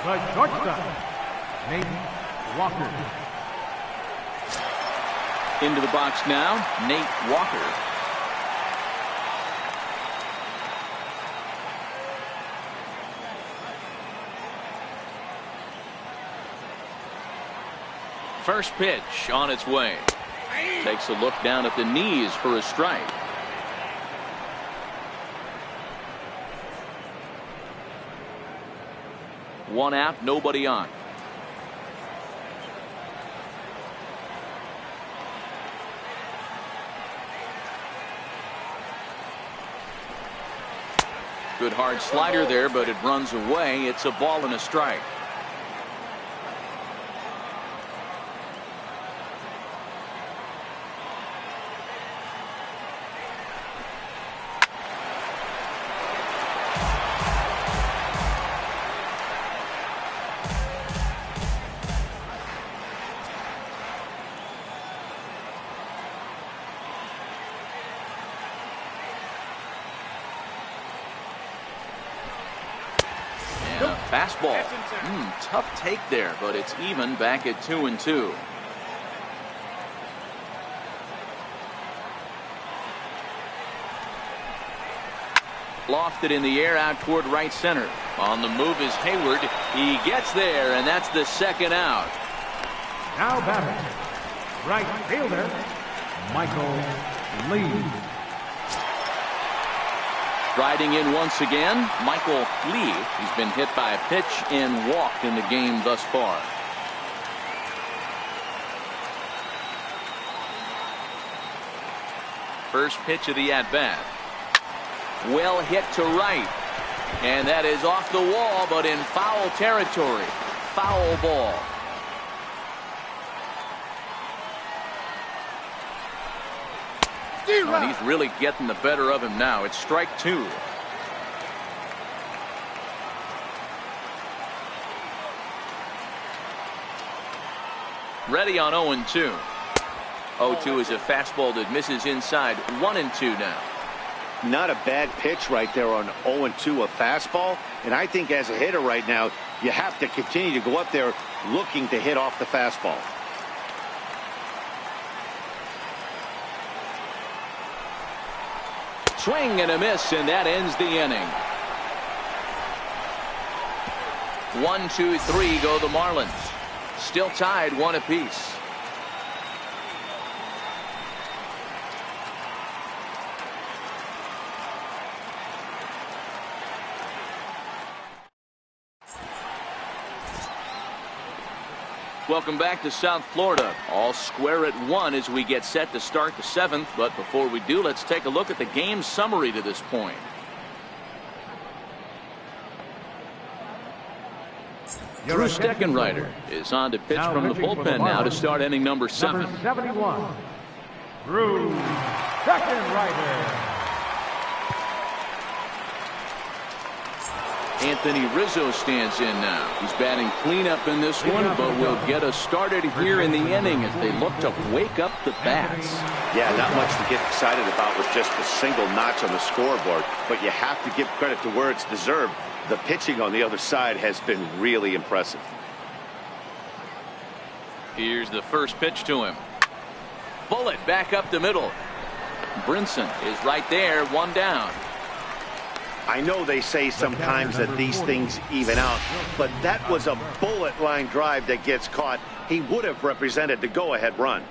the shortstop, Nate Walker. Into the box now, Nate Walker. First pitch on its way. Takes a look down at the knees for a strike. 1 out, nobody on. Good hard slider there, but it runs away. It's a ball and a strike. Fastball. Tough take there, but it's even back at 2-2. Lofted in the air out toward right center. On the move is Hayward. He gets there, and that's the 2nd out. Now batting, right fielder, Michael Lee. Riding in once again, Michael Lee. He's been hit by a pitch and walked in the game thus far. First pitch of the at-bat. Well hit to right. And that is off the wall, but in foul territory. Foul ball. And he's really getting the better of him now. It's strike 2. Ready on 0-2. 0-2 is a fastball that misses inside. 1-2 now. Not a bad pitch right there on 0-2, a fastball. And I think as a hitter right now, you have to continue to go up there looking to hit off the fastball. Swing and a miss, and that ends the inning. 1, 2, 3 go the Marlins. Still tied 1 apiece. Welcome back to South Florida. All square at 1 as we get set to start the 7th. But before we do, let's take a look at the game summary to this point. Drew Steckenrider is on to pitch from the bullpen now to start inning number 7. Number 71, Drew Steckenrider. Anthony Rizzo stands in now. He's batting cleanup in this one, but will get us started here in the inning as they look to wake up the bats. Yeah, not much to get excited about with just a single notch on the scoreboard, but you have to give credit to where it's deserved. The pitching on the other side has been really impressive. Here's the first pitch to him. Bullet back up the middle. Brinson is right there, 1 down. I know they say sometimes that these things even out, but that was a bullet line drive that gets caught. He would have represented the go-ahead run.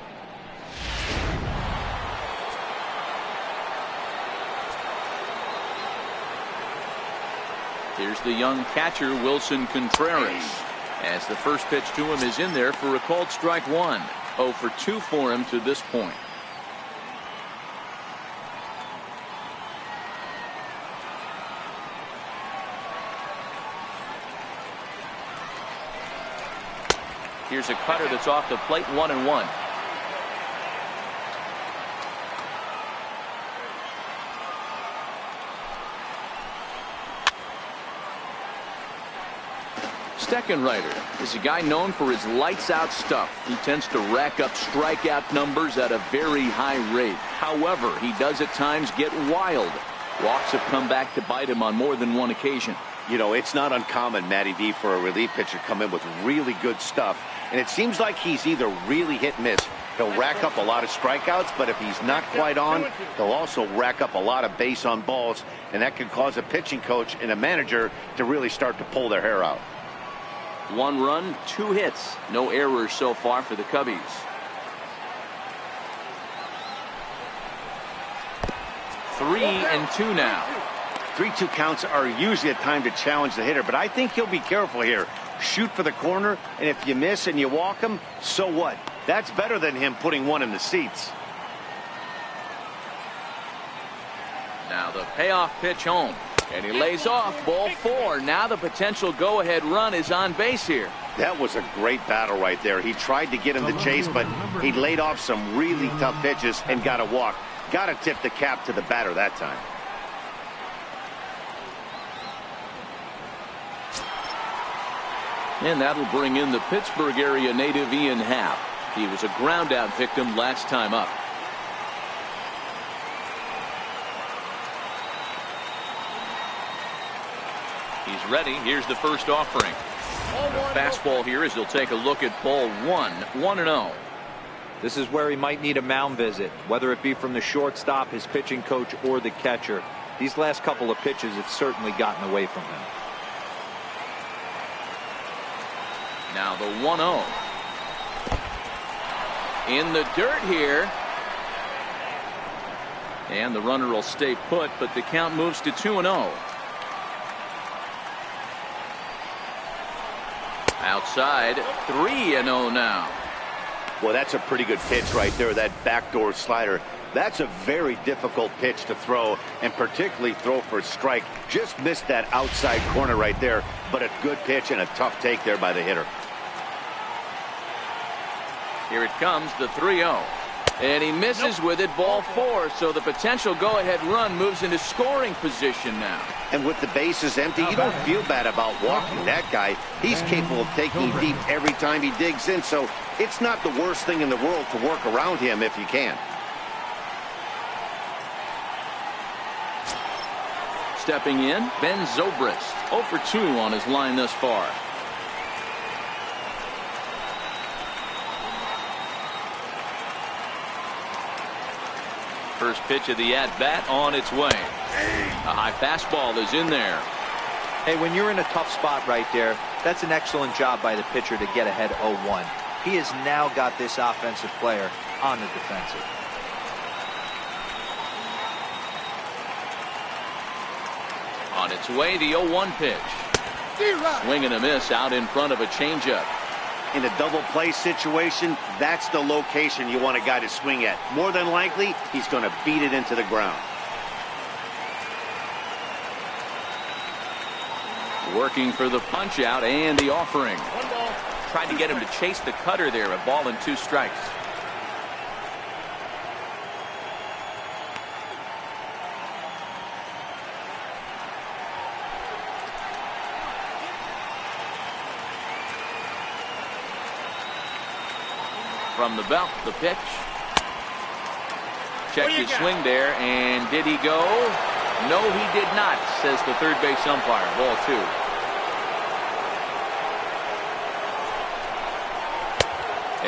Here's the young catcher, Wilson Contreras, as the first pitch to him is in there for a called strike 1. 0 for 2 for him to this point. Here's a cutter that's off the plate, 1-1. Steckenrider is a guy known for his lights-out stuff. He tends to rack up strikeout numbers at a very high rate. However, he does at times get wild. Walks have come back to bite him on more than one occasion. You know, it's not uncommon, Matty V, for a relief pitcher to come in with really good stuff. And it seems like he's either really hit and miss. He'll rack up a lot of strikeouts, but if he's not quite on, he'll also rack up a lot of base on balls. And that can cause a pitching coach and a manager to really start to pull their hair out. 1 run, 2 hits. No errors so far for the Cubbies. 3-2 now. 3-2 counts are usually a time to challenge the hitter, but I think he'll be careful here. Shoot for the corner, and if you miss and you walk him, so what? That's better than him putting one in the seats. Now the payoff pitch home. And he lays off ball 4. Now the potential go-ahead run is on base here. That was a great battle right there. He tried to get him to chase, but he laid off some really tough pitches and got a walk. Got to tip the cap to the batter that time. And that'll bring in the Pittsburgh area native Ian Happ. He was a ground out victim last time up. He's ready. Here's the first offering. The fastball here as he'll take a look at ball 1. 1-0. This is where he might need a mound visit, whether it be from the shortstop, his pitching coach, or the catcher. These last couple of pitches have certainly gotten away from him. Now the 1-0. In the dirt here. And the runner will stay put, but the count moves to 2-0. Outside, 3-0 now. Well, that's a pretty good pitch right there, that backdoor slider. That's a very difficult pitch to throw, and particularly throw for a strike. Just missed that outside corner right there, but a good pitch and a tough take there by the hitter. Here it comes, the 3-0. And he misses with it, ball 4. So the potential go-ahead run moves into scoring position now. And with the bases empty, you don't feel bad about walking that guy. He's capable of taking deep every time he digs in, so it's not the worst thing in the world to work around him if you can. Stepping in, Ben Zobrist, 0 for 2 on his line thus far. First pitch of the at-bat on its way. A high fastball is in there. Hey, when you're in a tough spot right there, that's an excellent job by the pitcher to get ahead 0-1. He has now got this offensive player on the defensive. On its way, the 0-1 pitch. Swing and a miss out in front of a changeup. In a double play situation, that's the location you want a guy to swing at. More than likely, he's going to beat it into the ground. Working for the punch out and the offering. Tried to get him to chase the cutter there. A ball and 2 strikes. From the belt, the pitch. Check his swing there, and did he go? No, he did not, says the third base umpire. Ball 2.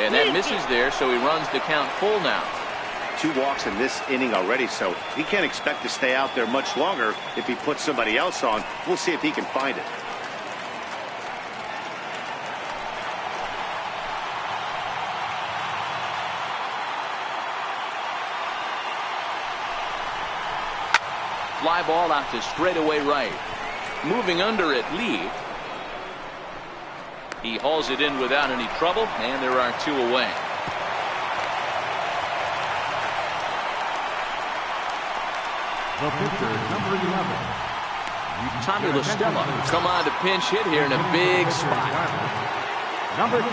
And that misses there, so he runs the count full now. 2 walks in this inning already, so he can't expect to stay out there much longer if he puts somebody else on. We'll see if he can find it. Fly ball out to straightaway right. Moving under it, Lee. He hauls it in without any trouble, and there are 2 away. The pitcher, number 11. Tommy La Stella come on to pinch hit here in a big spot. Number 2,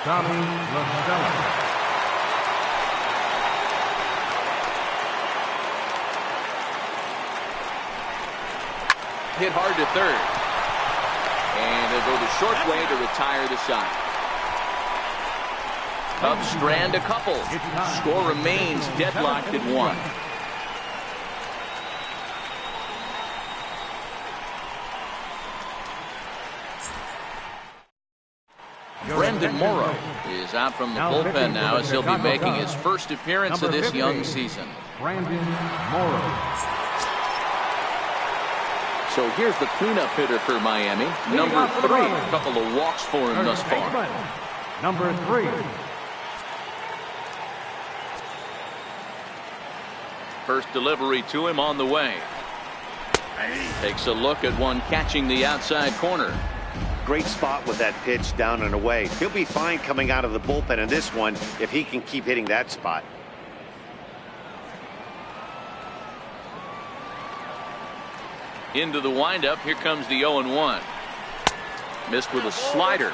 Tommy La Stella. Hit hard to third. And they'll go the short way to retire the side. Cubs strand a couple. Score remains deadlocked at 1. Brendan Morrow is out from the bullpen now as he'll be making his first appearance of this young season. Brendan Morrow. So here's the cleanup hitter for Miami. Number 3. A couple of walks for him thus far. Number 3. First delivery to him on the way. Takes a look at one catching the outside corner. Great spot with that pitch down and away. He'll be fine coming out of the bullpen in this one if he can keep hitting that spot. Into the windup. Here comes the 0-1. Missed with a slider.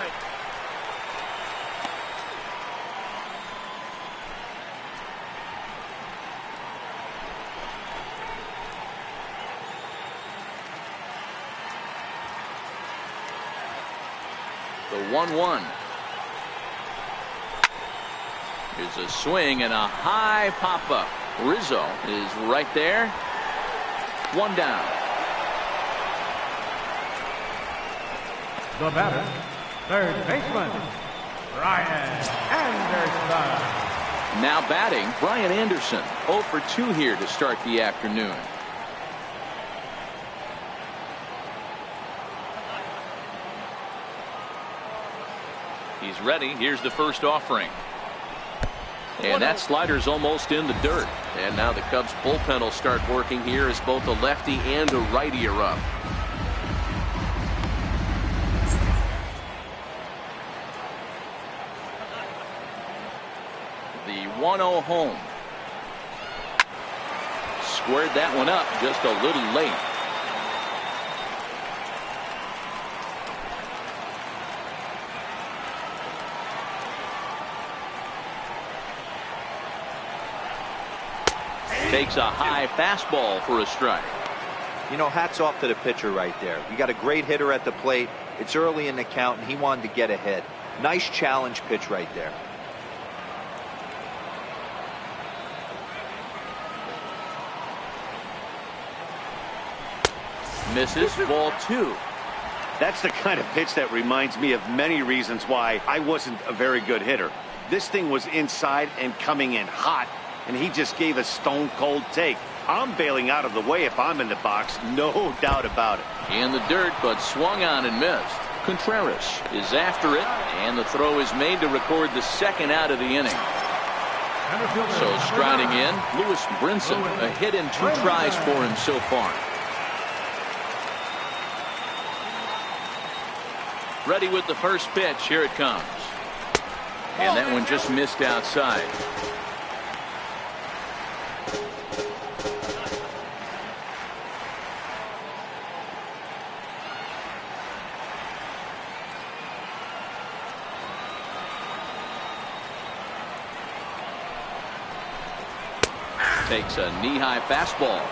The 1-1. Here's a swing and a high pop-up. Rizzo is right there. One down. The batter, third baseman, Brian Anderson. Now batting, Brian Anderson. 0 for 2 here to start the afternoon. He's ready. Here's the first offering. And that slider's almost in the dirt. And now the Cubs bullpen will start working here as both a lefty and a righty are up. The 1-0 home. Squared that one up just a little late. Takes a high fastball for a strike. You know, hats off to the pitcher right there. You got a great hitter at the plate. It's early in the count, and he wanted to get ahead. Nice challenge pitch right there. Misses. Ball 2. That's the kind of pitch that reminds me of many reasons why I wasn't a very good hitter. This thing was inside and coming in hot, and he just gave a stone-cold take. I'm bailing out of the way if I'm in the box, no doubt about it. In the dirt, but swung on and missed. Contreras is after it, and the throw is made to record the second out of the inning. So striding in, Lewis Brinson, a hit and 2 tries for him so far. Ready with the first pitch. Here it comes. And that one just missed outside. Takes a knee-high fastball.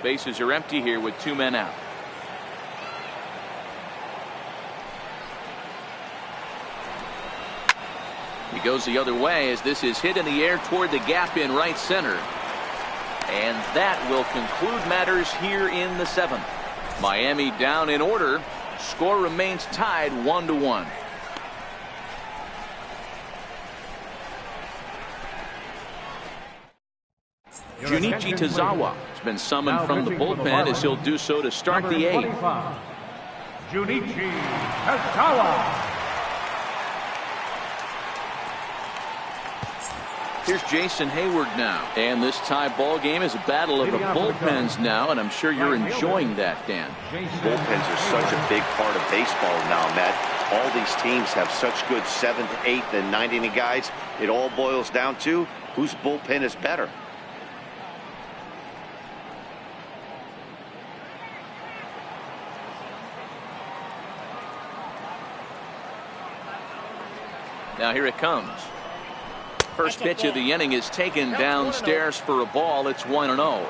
Bases are empty here with 2 men out. He goes the other way as this is hit in the air toward the gap in right center. And that will conclude matters here in the 7th. Miami down in order. Score remains tied 1-1. Junichi Tazawa has been summoned from the bullpen as he'll do so to start the 8th. Junichi Tazawa. Here's Jason Hayward now. And this tie ball game is a battle of the bullpens now, and I'm sure you're enjoying that, Dan. Bullpens are such a big part of baseball now, Matt. All these teams have such good 7th, 8th, and 9th inning guys. It all boils down to whose bullpen is better. Now here it comes. First pitch of the inning is taken downstairs for a ball. It's 1-0.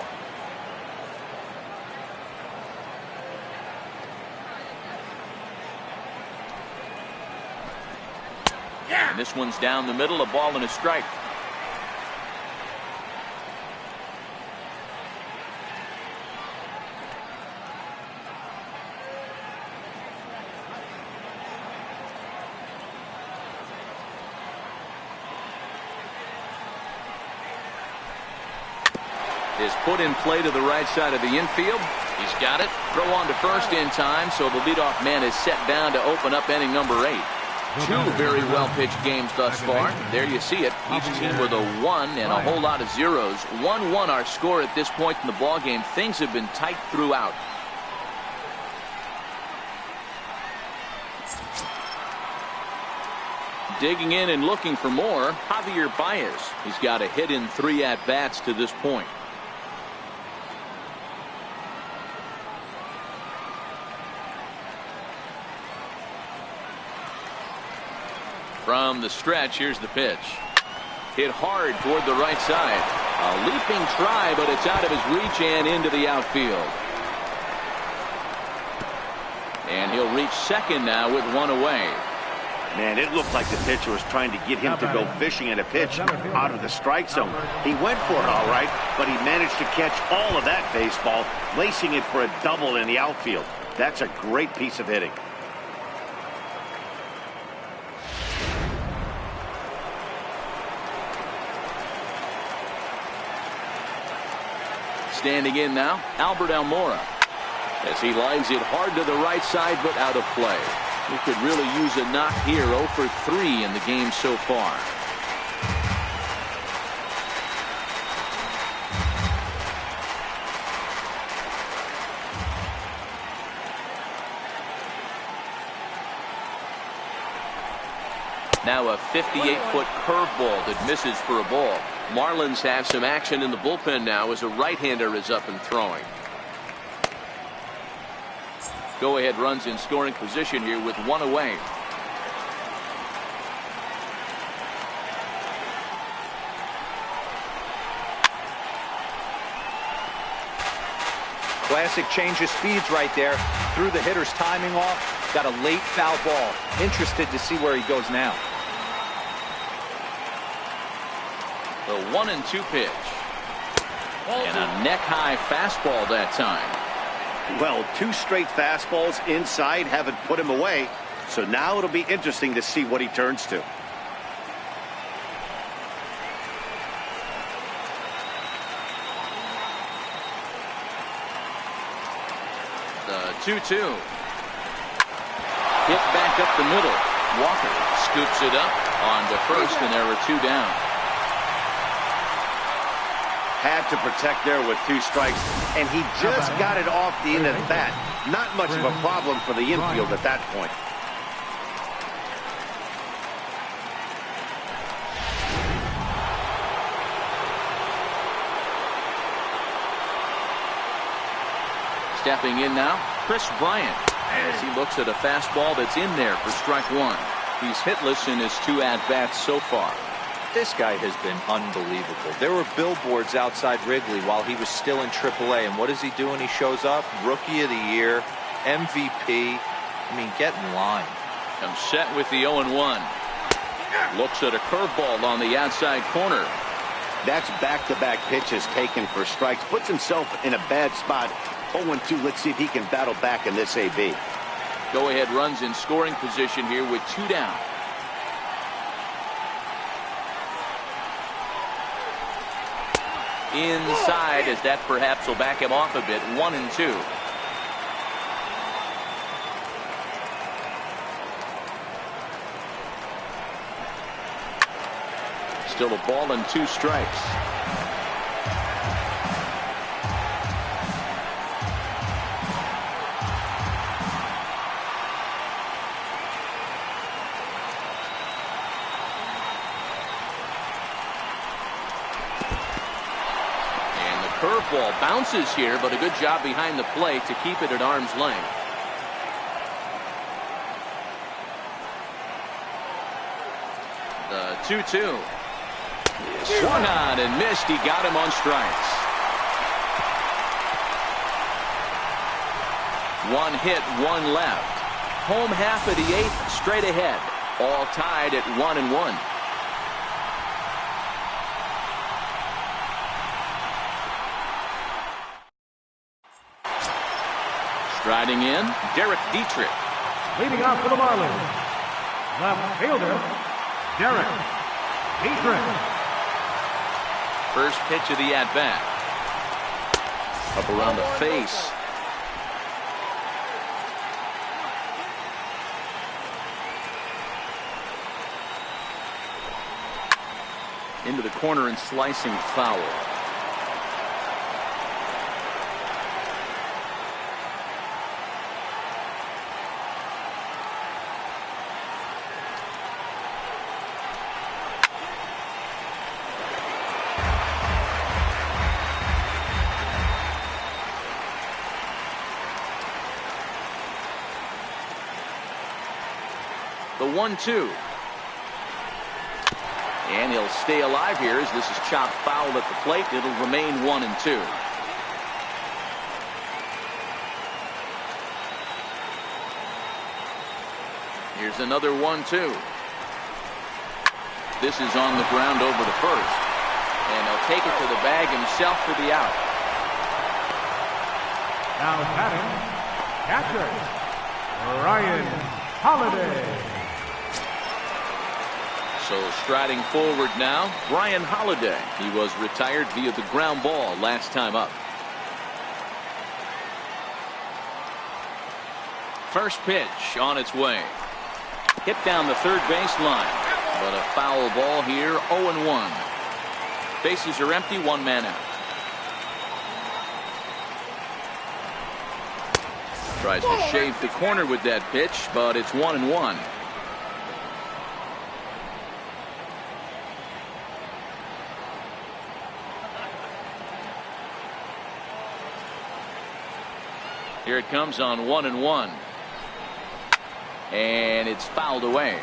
And this one's down the middle, a ball and a strike. Is put in play to the right side of the infield. He's got it. Throw on to first in time, so the leadoff man is set down to open up inning number 8. Two very well-pitched games thus far. There you see it. Each team with a 1 and a whole lot of zeros. 1-1 our score at this point in the ball game. Things have been tight throughout. Digging in and looking for more, Javier Baez. He's got a hit in 3 at-bats to this point. From the stretch, here's the pitch. Hit hard toward the right side. A leaping try, but it's out of his reach and into the outfield. And he'll reach second now with 1 away. Man, it looked like the pitcher was trying to get him to go fishing at a pitch out of the strike zone. He went for it all right, but he managed to catch all of that baseball, lacing it for a double in the outfield. That's a great piece of hitting. Standing in now, Albert Almora, as he lines it hard to the right side, but out of play. He could really use a knock here. 0 for 3 in the game so far. Now a 58-foot curveball that misses for a ball. Marlins have some action in the bullpen now as a right-hander is up and throwing. Go-ahead runs in scoring position here with 1 away. Classic change of speeds right there. Threw the hitter's timing off. Got a late foul ball. Interested to see where he goes now. The 1-2 pitch. And a neck-high fastball that time. Well, 2 straight fastballs inside haven't put him away. So now it'll be interesting to see what he turns to. The 2-2. Hit back up the middle. Walker scoops it up on to first, and there were 2 down. Had to protect there with 2 strikes, and he just got it off the end of the bat. Not much of a problem for the infield at that point. Stepping in now, Chris Bryant, as he looks at a fastball that's in there for strike 1. He's hitless in his 2 at-bats so far. This guy has been unbelievable. There were billboards outside Wrigley while he was still in AAA, and what does he do when he shows up? Rookie of the Year, MVP. I mean, get in line. Comes set with the 0-1. Looks at a curveball on the outside corner. That's back-to-back pitches taken for strikes. Puts himself in a bad spot. 0-2. Let's see if he can battle back in this AB. Go-ahead runs in scoring position here with 2 down. Inside, as that perhaps will back him off a bit. 1-2. Still a ball and 2 strikes. Curveball bounces here, but a good job behind the plate to keep it at arm's length. The 2-2. Swung on and missed. He got him on strikes. 1 hit, 1 left. Home half of the 8th, straight ahead. All tied at 1-1. Striding in, Derek Dietrich. Leading off for the Marlins, left fielder, Derek Dietrich. First pitch of the at-bat. Up around the face. into the corner and slicing foul. The 1-2. And he'll stay alive here as this is chopped foul at the plate. It'll remain 1-2. Here's another 1-2. This is on the ground over to first. And he'll take it to the bag himself for the out. Now batting, catcher, Ryan Holiday. So striding forward now, Brian Holiday. He was retired via the ground ball last time up. First pitch on its way. Hit down the third baseline. But a foul ball here, 0-1. Bases are empty, one man out. Tries to shave the corner with that pitch, but it's 1-1. Here it comes on 1-1. And it's fouled away.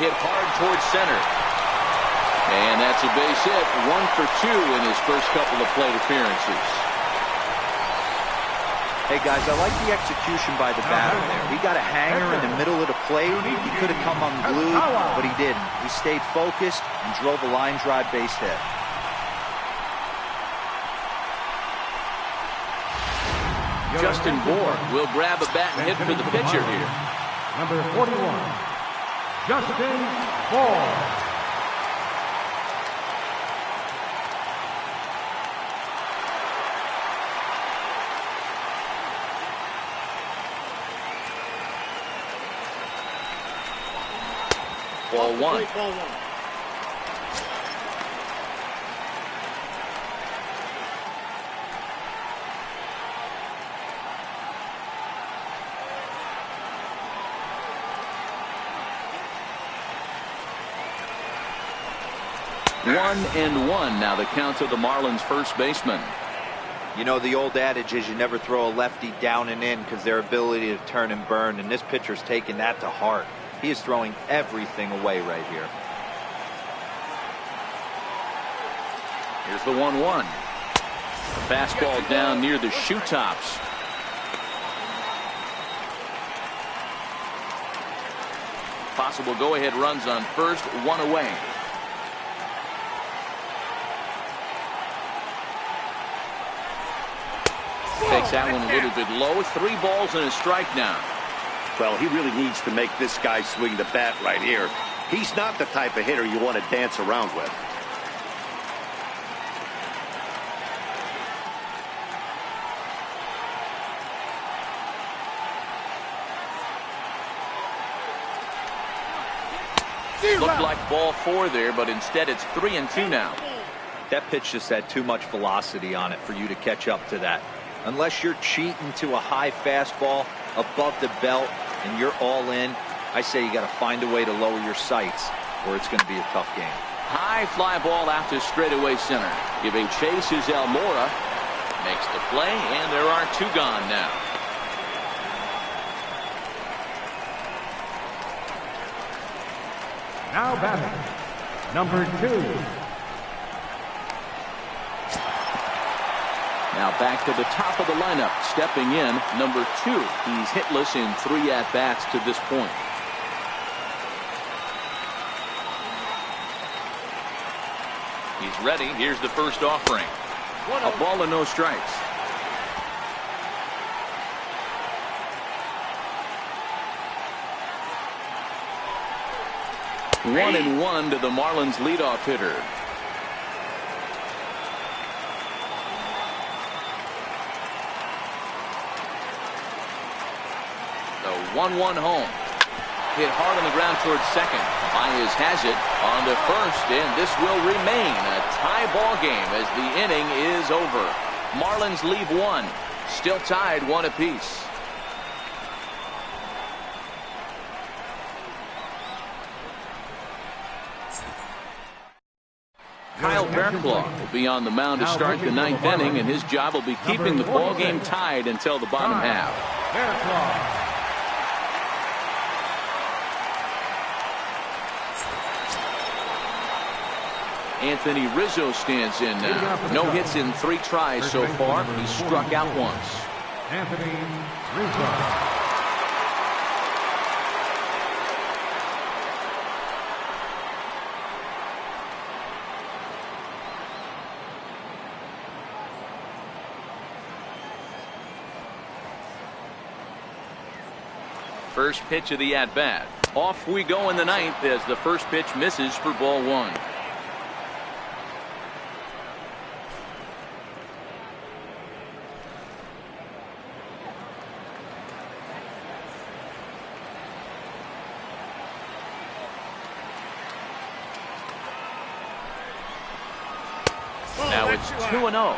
Hit hard towards center. And that's a base hit. 1 for 2 in his first couple of plate appearances. Hey guys, I like the execution by the batter there. He got a hanger in the middle of the plate. He could have come unglued, but he didn't. He stayed focused and drove a line drive base hit. Justin Bour will grab a bat and hit for the pitcher here. Number 41, Justin Bour. Ball one. Ball 1. One and one now the count to the Marlins first baseman. You know, the old adage is you never throw a lefty down and in because their ability to turn and burn, and this pitcher's taking that to heart. He is throwing everything away right here. Here's the 1-1. Fastball down near the shoe tops. Possible go-ahead runs on first, one away. Takes that one a little bit low. 3 balls and a strike now. Well, he really needs to make this guy swing the bat right here. He's not the type of hitter you want to dance around with. Looked like ball 4 there, but instead it's 3-2 now. That pitch just had too much velocity on it for you to catch up to that. Unless you're cheating to a high fastball above the belt and you're all in, I say you got to find a way to lower your sights or it's going to be a tough game. High fly ball out to straightaway center. Giving chase is Almora. Makes the play, and there are 2 gone now. Now batting, number 2. Now back to the top of the lineup. Stepping in, number 2. He's hitless in 3 at-bats to this point. He's ready. Here's the first offering. A ball and no strikes. 1-1 to the Marlins leadoff hitter. 1-1 home. Hit hard on the ground towards second. Myers has it on to first, and this will remain a tie ball game as the inning is over. Marlins leave one. Still tied 1 apiece. Kyle Bearclaw will be on the mound to start the 9th inning, and his job will be keeping the ball game tied until the bottom half. Anthony Rizzo stands in now. No hits in 3 tries so far. He struck out once. Anthony Rizzo. First pitch of the at-bat. Off we go in the 9th as the first pitch misses for ball 1. Now it's 2-0.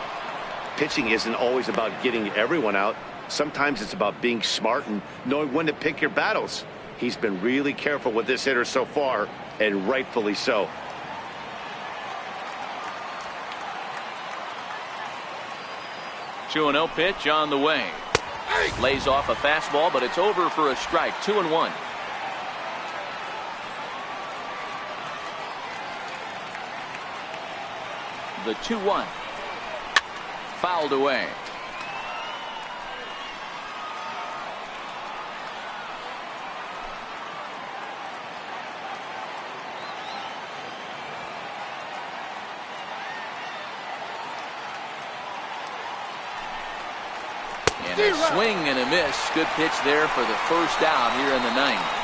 Pitching isn't always about getting everyone out. Sometimes it's about being smart and knowing when to pick your battles. He's been really careful with this hitter so far, and rightfully so. Two 2-0 pitch on the way. Lays off a fastball, but it's over for a strike. 2-1. The 2-1. Fouled away. And a swing and a miss. Good pitch there for the first out here in the 9th.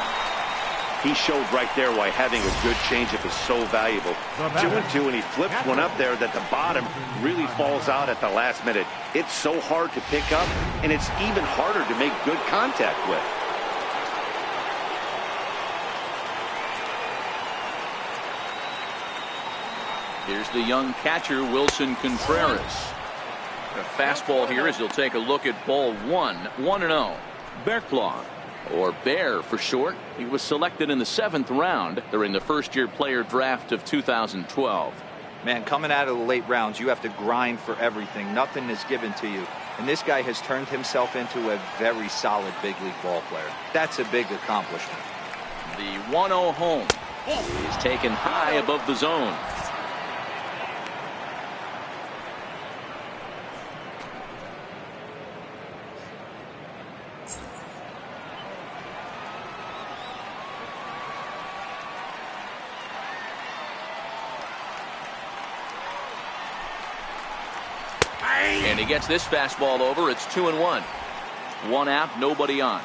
He showed right there why having a good changeup is so valuable. 2-2, and he flips one up there that the bottom really falls out at the last minute. It's so hard to pick up, and it's even harder to make good contact with. Here's the young catcher, Wilson Contreras. A fastball here as he'll take a look at ball 1. 1-0. Bearclaw, or Bear for short. He was selected in the 7th round during the first-year player draft of 2012. Man, coming out of the late rounds, you have to grind for everything. Nothing is given to you. And this guy has turned himself into a very solid big league ball player. That's a big accomplishment. The 1-0 home is taken high above the zone. And he gets this fastball over. It's 2-1. 1 out, nobody on.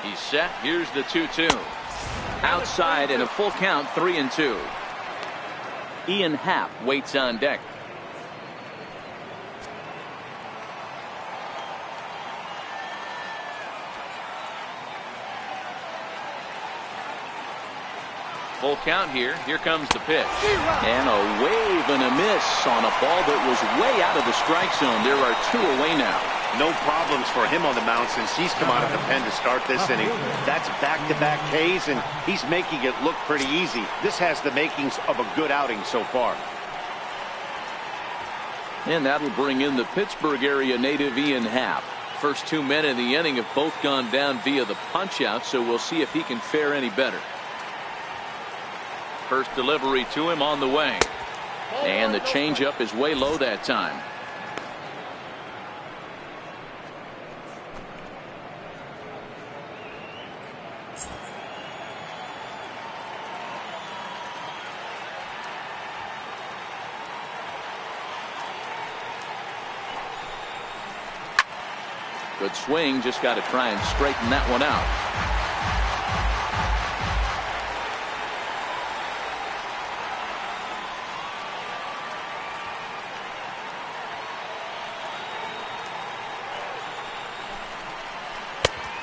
He's set. Here's the 2-2. Outside and a full count, 3-2. Ian Happ waits on deck. Full count here. Here comes the pitch. And a wave and a miss on a ball that was way out of the strike zone. There are 2 away now. No problems for him on the mound since he's come out of the pen to start this inning. That's back-to-back Ks, and he's making it look pretty easy. This has the makings of a good outing so far. And that'll bring in the Pittsburgh area native Ian Happ. First 2 men in the inning have both gone down via the punch-out, so we'll see if he can fare any better. First delivery to him on the way. And the changeup is way low that time. Good swing, just got to try and straighten that one out.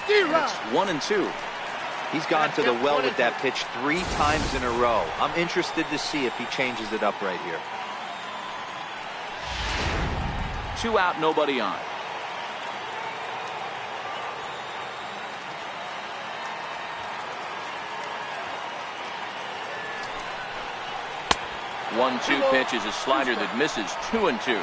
It's 1-2. He's gone to the well with that pitch 3 times in a row. I'm interested to see if he changes it up right here. 2 out, nobody on. One-two pitch is a slider that misses. 2-2.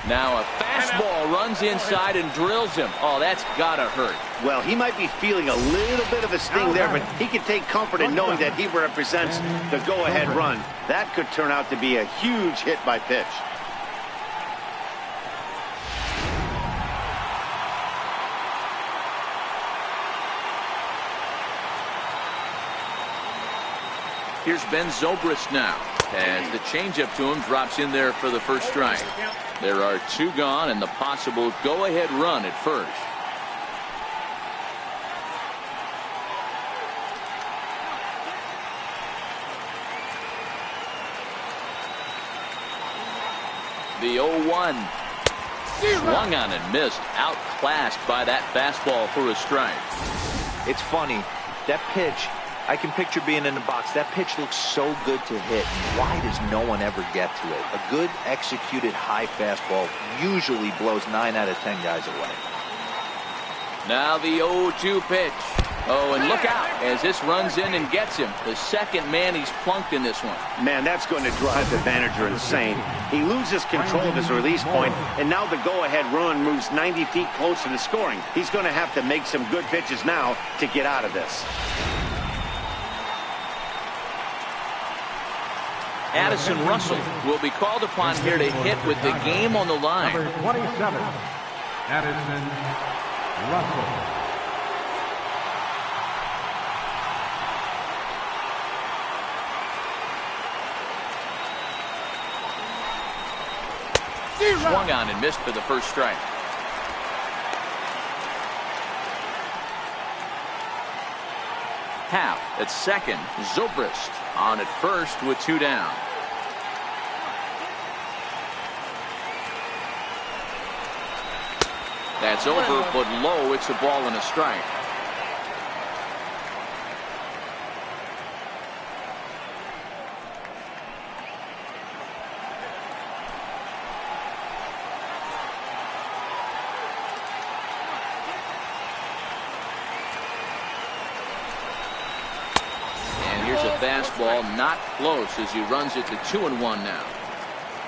Now a fastball runs inside and drills him. Oh, that's gotta hurt. Well, he might be feeling a little bit of a sting there, but he can take comfort in knowing that he represents the go-ahead run. That could turn out to be a huge hit by pitch. Here's Ben Zobrist now, as the changeup to him drops in there for the first strike. There are 2 gone and the possible go-ahead run at first. The 0-1. Swung on and missed. Outclassed by that fastball for a strike. It's funny. That pitch, I can picture being in the box. That pitch looks so good to hit. Why does no one ever get to it? A good executed high fastball usually blows 9 out of 10 guys away. Now the 0-2 pitch. Oh, and look out as this runs in and gets him. The second man he's plunked in this one. Man, that's going to drive the manager insane. He loses control of his release point, and now the go-ahead run moves 90 feet closer to scoring. He's going to have to make some good pitches now to get out of this. Addison Russell will be called upon here to hit with the game on the line. Number 27, Addison Russell. Swung on and missed for the first strike. Half at second. Zobrist on at first with 2 down. That's over, but low. It's a ball and a strike. Fastball not close as he runs it to 2-1 now.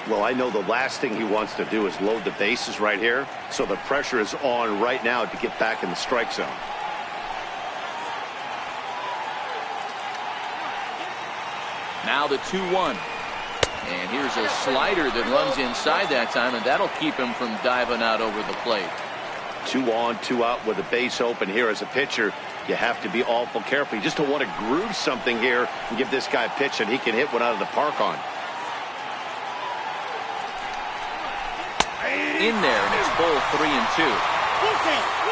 Well, I know the last thing he wants to do is load the bases right here, so the pressure is on right now to get back in the strike zone. Now the 2-1. And here's a slider that runs inside that time, and that'll keep him from diving out over the plate. 2 on, 2 out with a base open here as a pitcher. You have to be awful careful. You just don't want to groove something here and give this guy a pitch that he can hit one out of the park on. In there, and it's full 3-2.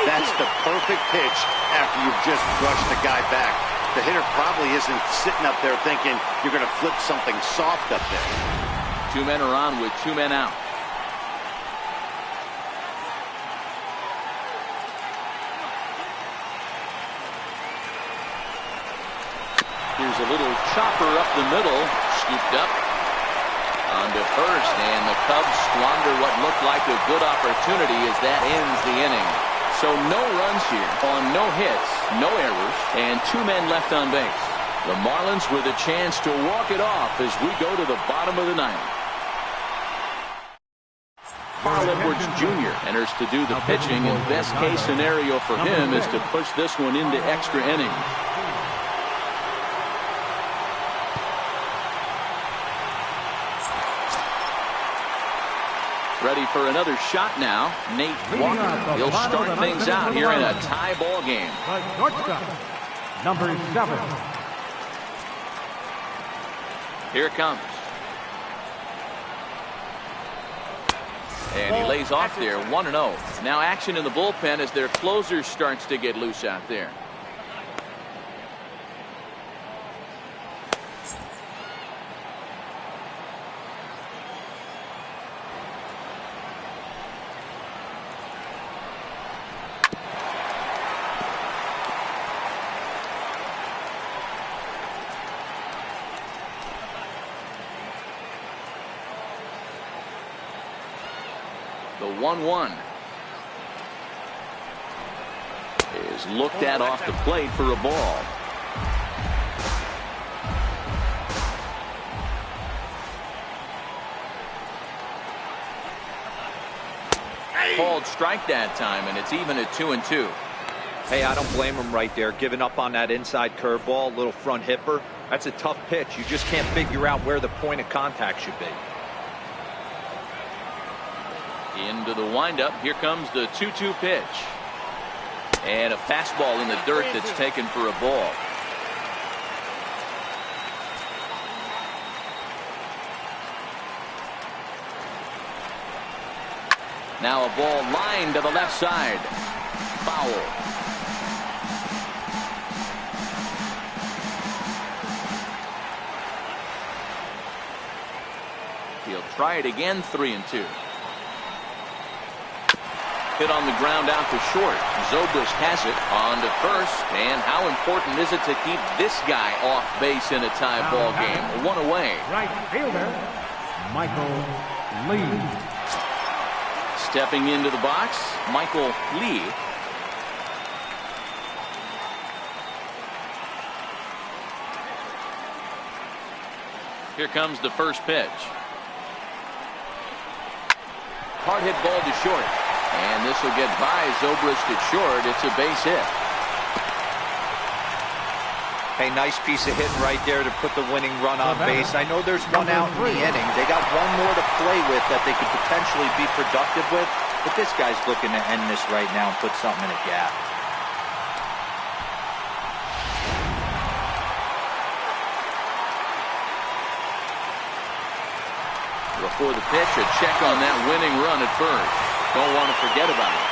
That's the perfect pitch after you've just brushed the guy back. The hitter probably isn't sitting up there thinking you're going to flip something soft up there. 2 men are on with 2 men out. Here's a little chopper up the middle, scooped up onto first, and the Cubs squander what looked like a good opportunity as that ends the inning. So no runs here on no hits, no errors, and 2 men left on base. The Marlins with a chance to walk it off as we go to the bottom of the 9th. Carl Edwards Jr. enters to do the pitching, and best case scenario for him is to push this one into extra innings. Ready for another shot now, Nate Walker. He'll start things out here in a tie ball game. Number 7. Here it comes. And he lays off there, 1-0. Now action in the bullpen as their closer starts to get loose out there. The 1-1 is looked at off the plate for a ball. Called strike that time, and it's even at 2-2. Hey, I don't blame him right there, giving up on that inside curveball, little front hipper. That's a tough pitch. You just can't figure out where the point of contact should be. Into the windup. Here comes the 2-2 pitch. And a fastball in the dirt that's taken for a ball. Now a ball lined to the left side. Foul. He'll try it again, 3-2. Hit on the ground out to short. Zobrist has it on to first. And how important is it to keep this guy off base in a tie ball game? One away. Right fielder, Michael Lee. Stepping into the box, Michael Lee. Here comes the first pitch. Hard hit ball to short. And this will get by Zobrist at short. It's a base hit. Hey, nice piece of hitting right there to put the winning run on base. I know there's one out in the inning. They got one more to play with that they could potentially be productive with. But this guy's looking to end this right now and put something in a gap. Before the pitch, a check on that winning run at first. Don't want to forget about it.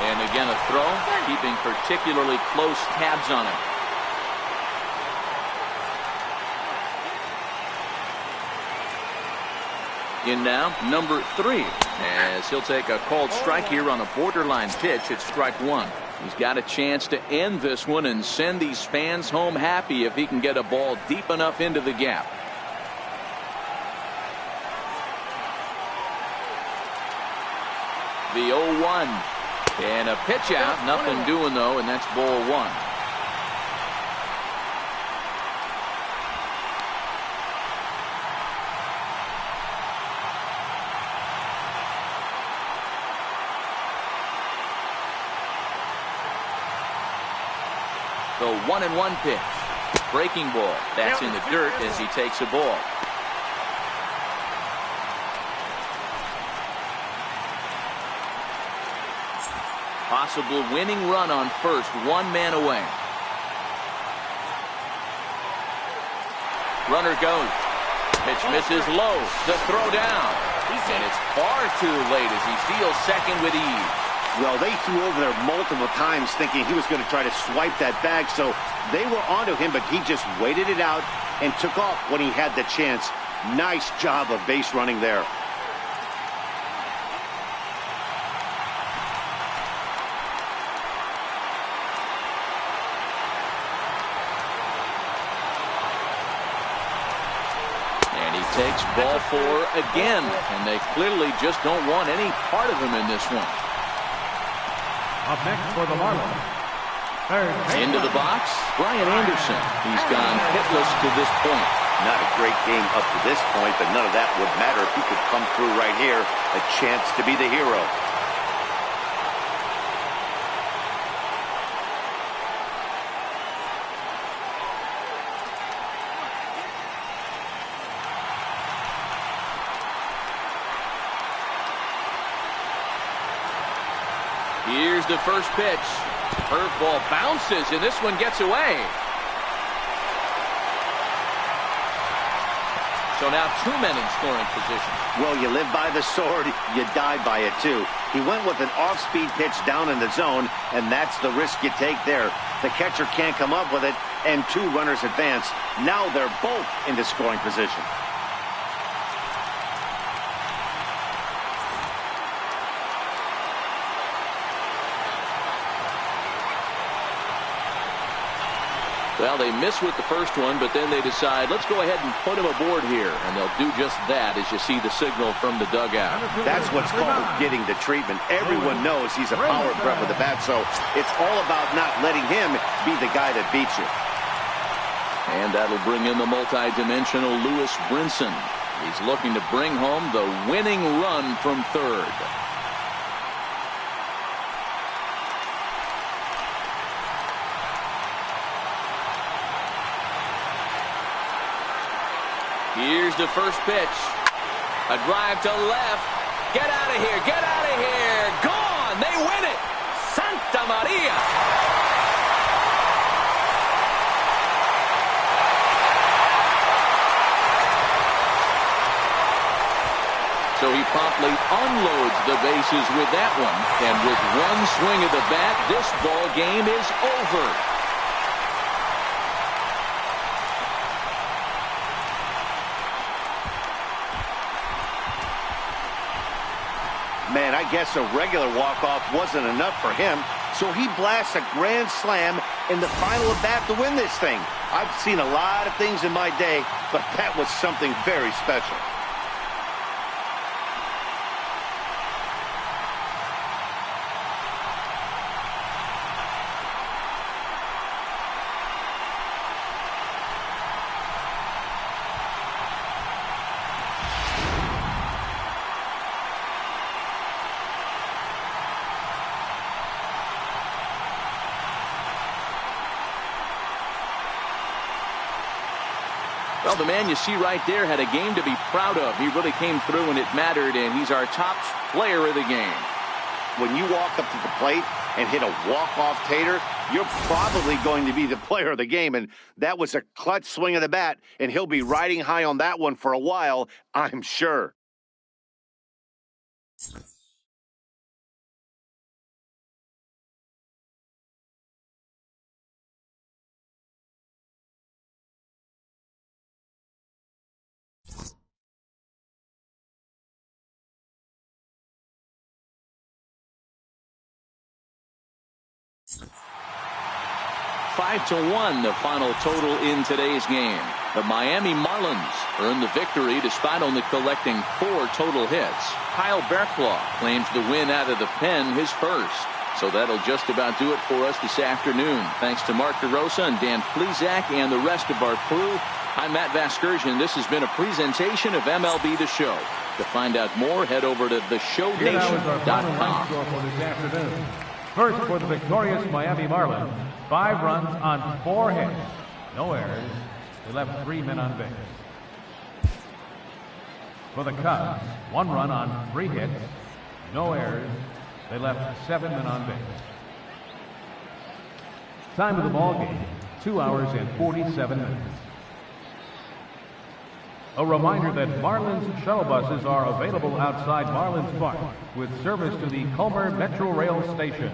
And again a throw, keeping particularly close tabs on it. In now, number 3, as he'll take a called strike here on a borderline pitch at strike 1. He's got a chance to end this one and send these fans home happy if he can get a ball deep enough into the gap. The 0-1 and a pitch out, nothing doing though, and that's ball 1. The 1-1 pitch, breaking ball, that's in the dirt as he takes a ball. Possible winning run on first, 1 man away. Runner goes. Pitch misses low. The throw down. And it's far too late as he steals second with ease. Well, they threw over there multiple times thinking he was going to try to swipe that bag, so they were onto him, but he just waited it out and took off when he had the chance. Nice job of base running there. Takes ball 4 again, and they clearly just don't want any part of him in this one. Up next for the Marlins, third into the box, Brian Anderson. He's gone hitless to this point. Not a great game up to this point, but none of that would matter if he could come through right here. A chance to be the hero. Here's the first pitch. Curveball bounces, and this one gets away. So now 2 men in scoring position. Well, you live by the sword, you die by it too. He went with an off-speed pitch down in the zone, and that's the risk you take there. The catcher can't come up with it, and 2 runners advance. Now they're both into scoring position. Well, they miss with the first one, but then they decide, let's go ahead and put him aboard here. And they'll do just that as you see the signal from the dugout. That's what's called getting the treatment. Everyone knows he's a power threat with the bat, so it's all about not letting him be the guy that beats you. And that'll bring in the multi-dimensional Lewis Brinson. He's looking to bring home the winning run from third. Here's the first pitch. A drive to left. Get out of here. Get out of here. Gone. They win it. Santa Maria. So he promptly unloads the bases with that one. And with one swing of the bat, this ball game is over. Man, I guess a regular walk-off wasn't enough for him, so he blasts a grand slam in the final at bat to win this thing. I've seen a lot of things in my day, but that was something very special. Well, the man you see right there had a game to be proud of. He really came through when it mattered, and he's our top player of the game. When you walk up to the plate and hit a walk-off tater, you're probably going to be the player of the game, and that was a clutch swing of the bat, and he'll be riding high on that one for a while, I'm sure. Five to 1, the final total in today's game. The Miami Marlins earned the victory despite only collecting 4 total hits. Kyle Berklaw claims the win out of the pen, his first. So that'll just about do it for us this afternoon. Thanks to Mark DeRosa and Dan Plesac and the rest of our crew. I'm Matt Vasgersian. This has been a presentation of MLB The Show. To find out more, head over to theshownation.com. First for the victorious Miami Marlins, 5 runs on 4 hits. No errors. They left 3 men on base. For the Cubs, 1 run on 3 hits. No errors. They left 7 men on base. Time of the ball game, 2 hours and 47 minutes. A reminder that Marlins shuttle buses are available outside Marlins Park with service to the Culmer Metro Rail Station.